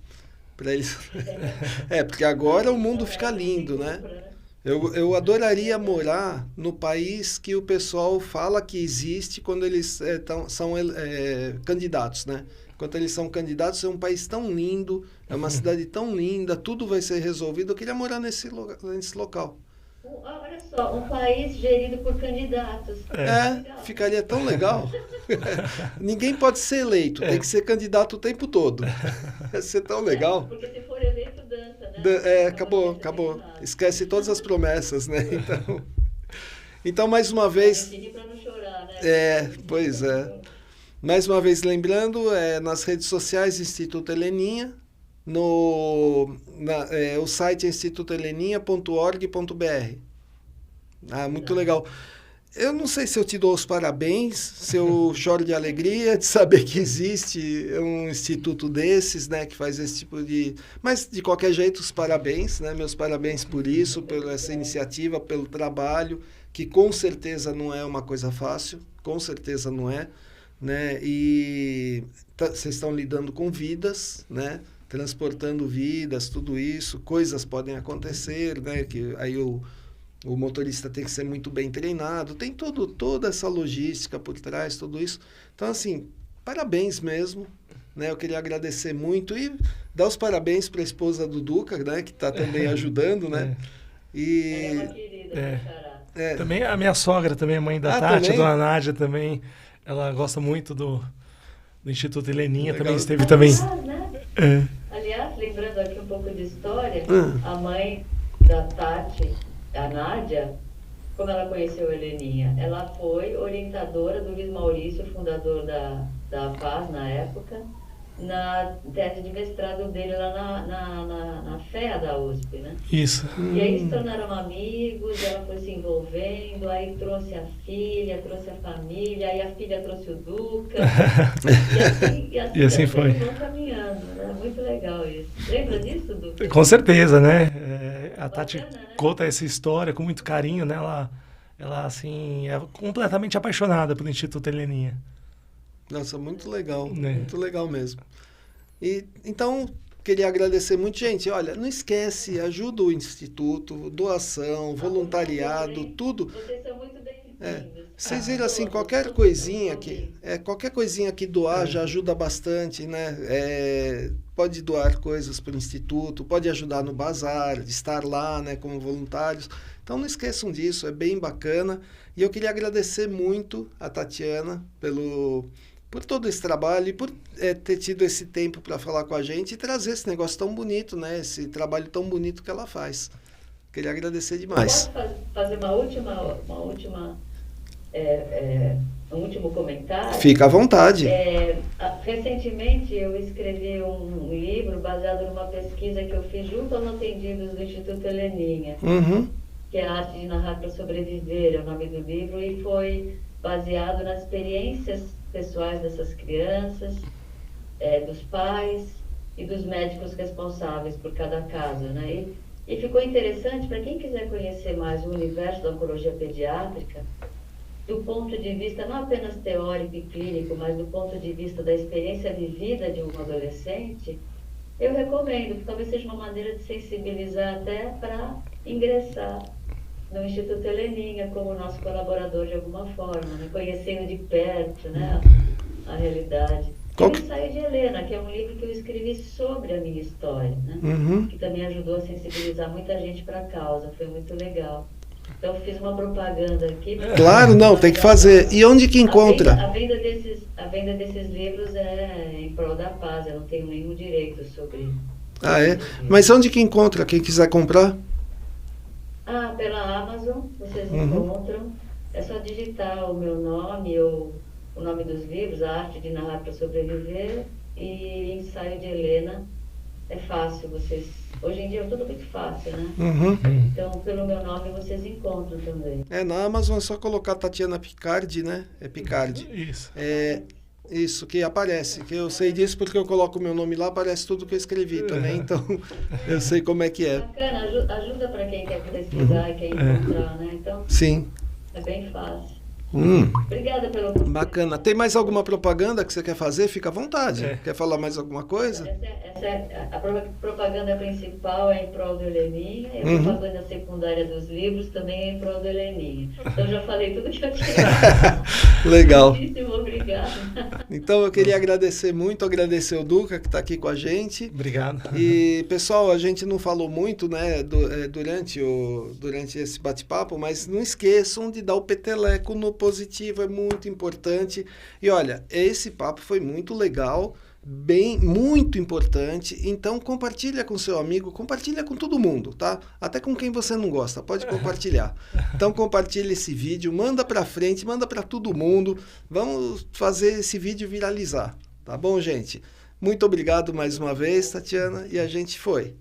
S1: Para eles. Porque agora o mundo fica lindo, né? Eu adoraria morar no país que o pessoal fala que existe quando eles são candidatos, né? Quando eles são candidatos, é um país tão lindo, é uma cidade tão linda, tudo vai ser resolvido. Eu queria morar nesse local.
S2: Olha só, um país gerido por candidatos.
S1: Ficaria tão legal. Ninguém pode ser eleito, tem que ser candidato o tempo todo. Ia ser tão legal.
S2: Porque se for eleito, dança, né?
S1: Acabou. Esquece todas as promessas, né? Então mais uma vez...
S2: Para não chorar, né?
S1: Pois é. Mais uma vez lembrando, nas redes sociais Instituto Heleninha, o site é institutoheleninha.org.br. Muito legal. Eu não sei se eu te dou os parabéns, se eu choro de alegria de saber que existe um instituto desses, né, que faz esse tipo de... Mas, de qualquer jeito, os parabéns, né? Meus parabéns por isso, por essa iniciativa, pelo trabalho, que com certeza não é uma coisa fácil, com certeza não é, né? E vocês estão lidando com vidas, né? Transportando vidas, tudo isso, coisas podem acontecer, né? Que aí o motorista tem que ser muito bem treinado, tem toda essa logística por trás, tudo isso. Então, assim, parabéns mesmo, né? Eu queria agradecer muito e dar os parabéns para a esposa do Duca, né? Que está também ajudando, né?
S2: É uma querida,
S3: Também a minha sogra, também a mãe da Tati,
S1: também?
S3: a dona Nádia também, ela gosta muito do Instituto Heleninha,
S1: Legal.
S3: também esteve também...
S2: Né? Aliás, lembrando aqui um pouco de história, a mãe da Tati, a Nádia, como ela conheceu a Heleninha? Ela foi orientadora do Luiz Maurício, fundador da Paz na época, na tese de mestrado dele lá na FEA da USP, né?
S3: Isso.
S2: E aí se tornaram amigos, ela foi se envolvendo, aí trouxe a filha, trouxe a família, aí a filha trouxe o Duca,
S3: e assim foi.
S2: Vão caminhando, né? Muito legal isso. Lembra disso, Duca?
S3: Com certeza, né? A Tati
S2: Bacana, né?
S3: conta essa história com muito carinho, né? Ela assim, é completamente apaixonada pelo Instituto Heleninha.
S1: Nossa, muito legal mesmo. E então, queria agradecer muito, gente. Olha, não esquece, ajuda o Instituto, doação, voluntariado, tudo.
S2: Vocês são muito bem-vindos.
S1: Vocês viram assim, qualquer coisinha que doar já ajuda bastante, né? Pode doar coisas para o Instituto, pode ajudar no bazar, de estar lá, né, como voluntários. Então não esqueçam disso, é bem bacana. E eu queria agradecer muito a Tatiana por todo esse trabalho e por ter tido esse tempo para falar com a gente e trazer esse negócio tão bonito, né? Esse trabalho tão bonito que ela faz. Queria agradecer demais.
S2: Posso fazer um último comentário?
S1: Fica à vontade.
S2: Recentemente eu escrevi um livro baseado numa pesquisa que eu fiz junto aos atendidos do Instituto Heleninha, que é a Arte de Narrar para Sobreviver, é o nome do livro, e foi baseado nas experiências pessoais dessas crianças, dos pais e dos médicos responsáveis por cada caso, né? E ficou interessante para quem quiser conhecer mais o universo da oncologia pediátrica, do ponto de vista não apenas teórico e clínico, mas do ponto de vista da experiência vivida de um adolescente, eu recomendo, que talvez seja uma maneira de sensibilizar até para ingressar no Instituto Heleninha como nosso colaborador de alguma forma, né? Conhecendo de perto, né, a realidade. O Ensaio de Helena, que é um livro que eu escrevi sobre a minha história, né? Que também ajudou a sensibilizar muita gente para a causa, foi muito legal. Então, fiz uma propaganda aqui.
S1: Claro, não, tem que fazer. E onde que encontra?
S2: A venda desses livros é em prol da paz, eu não tenho nenhum direito sobre...
S1: Mas onde que encontra, quem quiser comprar?
S2: Pela Amazon, vocês encontram. É só digitar o meu nome ou o nome dos livros, A Arte de Narrar para Sobreviver e Ensaio de Helena, é fácil vocês... Hoje em dia é tudo muito fácil, né?
S1: Uhum.
S2: Então, pelo meu nome, vocês encontram também.
S1: Na Amazon é só colocar Tatiana Picardi, né? É Picardi.
S3: Isso.
S1: Isso, que aparece. Que eu sei disso porque eu coloco o meu nome lá, aparece tudo que eu escrevi também, então eu sei como é que é.
S2: Bacana, ajuda para quem quer pesquisar e quer encontrar, né? Então,
S1: Sim.
S2: é bem fácil. Obrigada pelo convite.
S1: Bacana. Tem mais alguma propaganda que você quer fazer? Fica à vontade. Quer falar mais alguma coisa?
S2: A propaganda principal é em prol do Heleninha e a propaganda secundária dos livros também é em prol do Heleninha. Então já falei tudo que eu tinha.
S1: Legal.
S2: Muitíssimo obrigada.
S1: Então eu queria agradecer o Duca que está aqui com a gente.
S3: Obrigado.
S1: E pessoal, a gente não falou muito, né, durante esse bate-papo, mas não esqueçam de dar o peteleco no positivo, é muito importante. E olha, esse papo foi muito legal, muito importante. Então compartilha com seu amigo, compartilha com todo mundo, tá? Até com quem você não gosta, pode compartilhar. Então compartilha esse vídeo, manda pra frente, manda pra todo mundo. Vamos fazer esse vídeo viralizar, tá bom, gente? Muito obrigado mais uma vez, Tatiana, e a gente foi.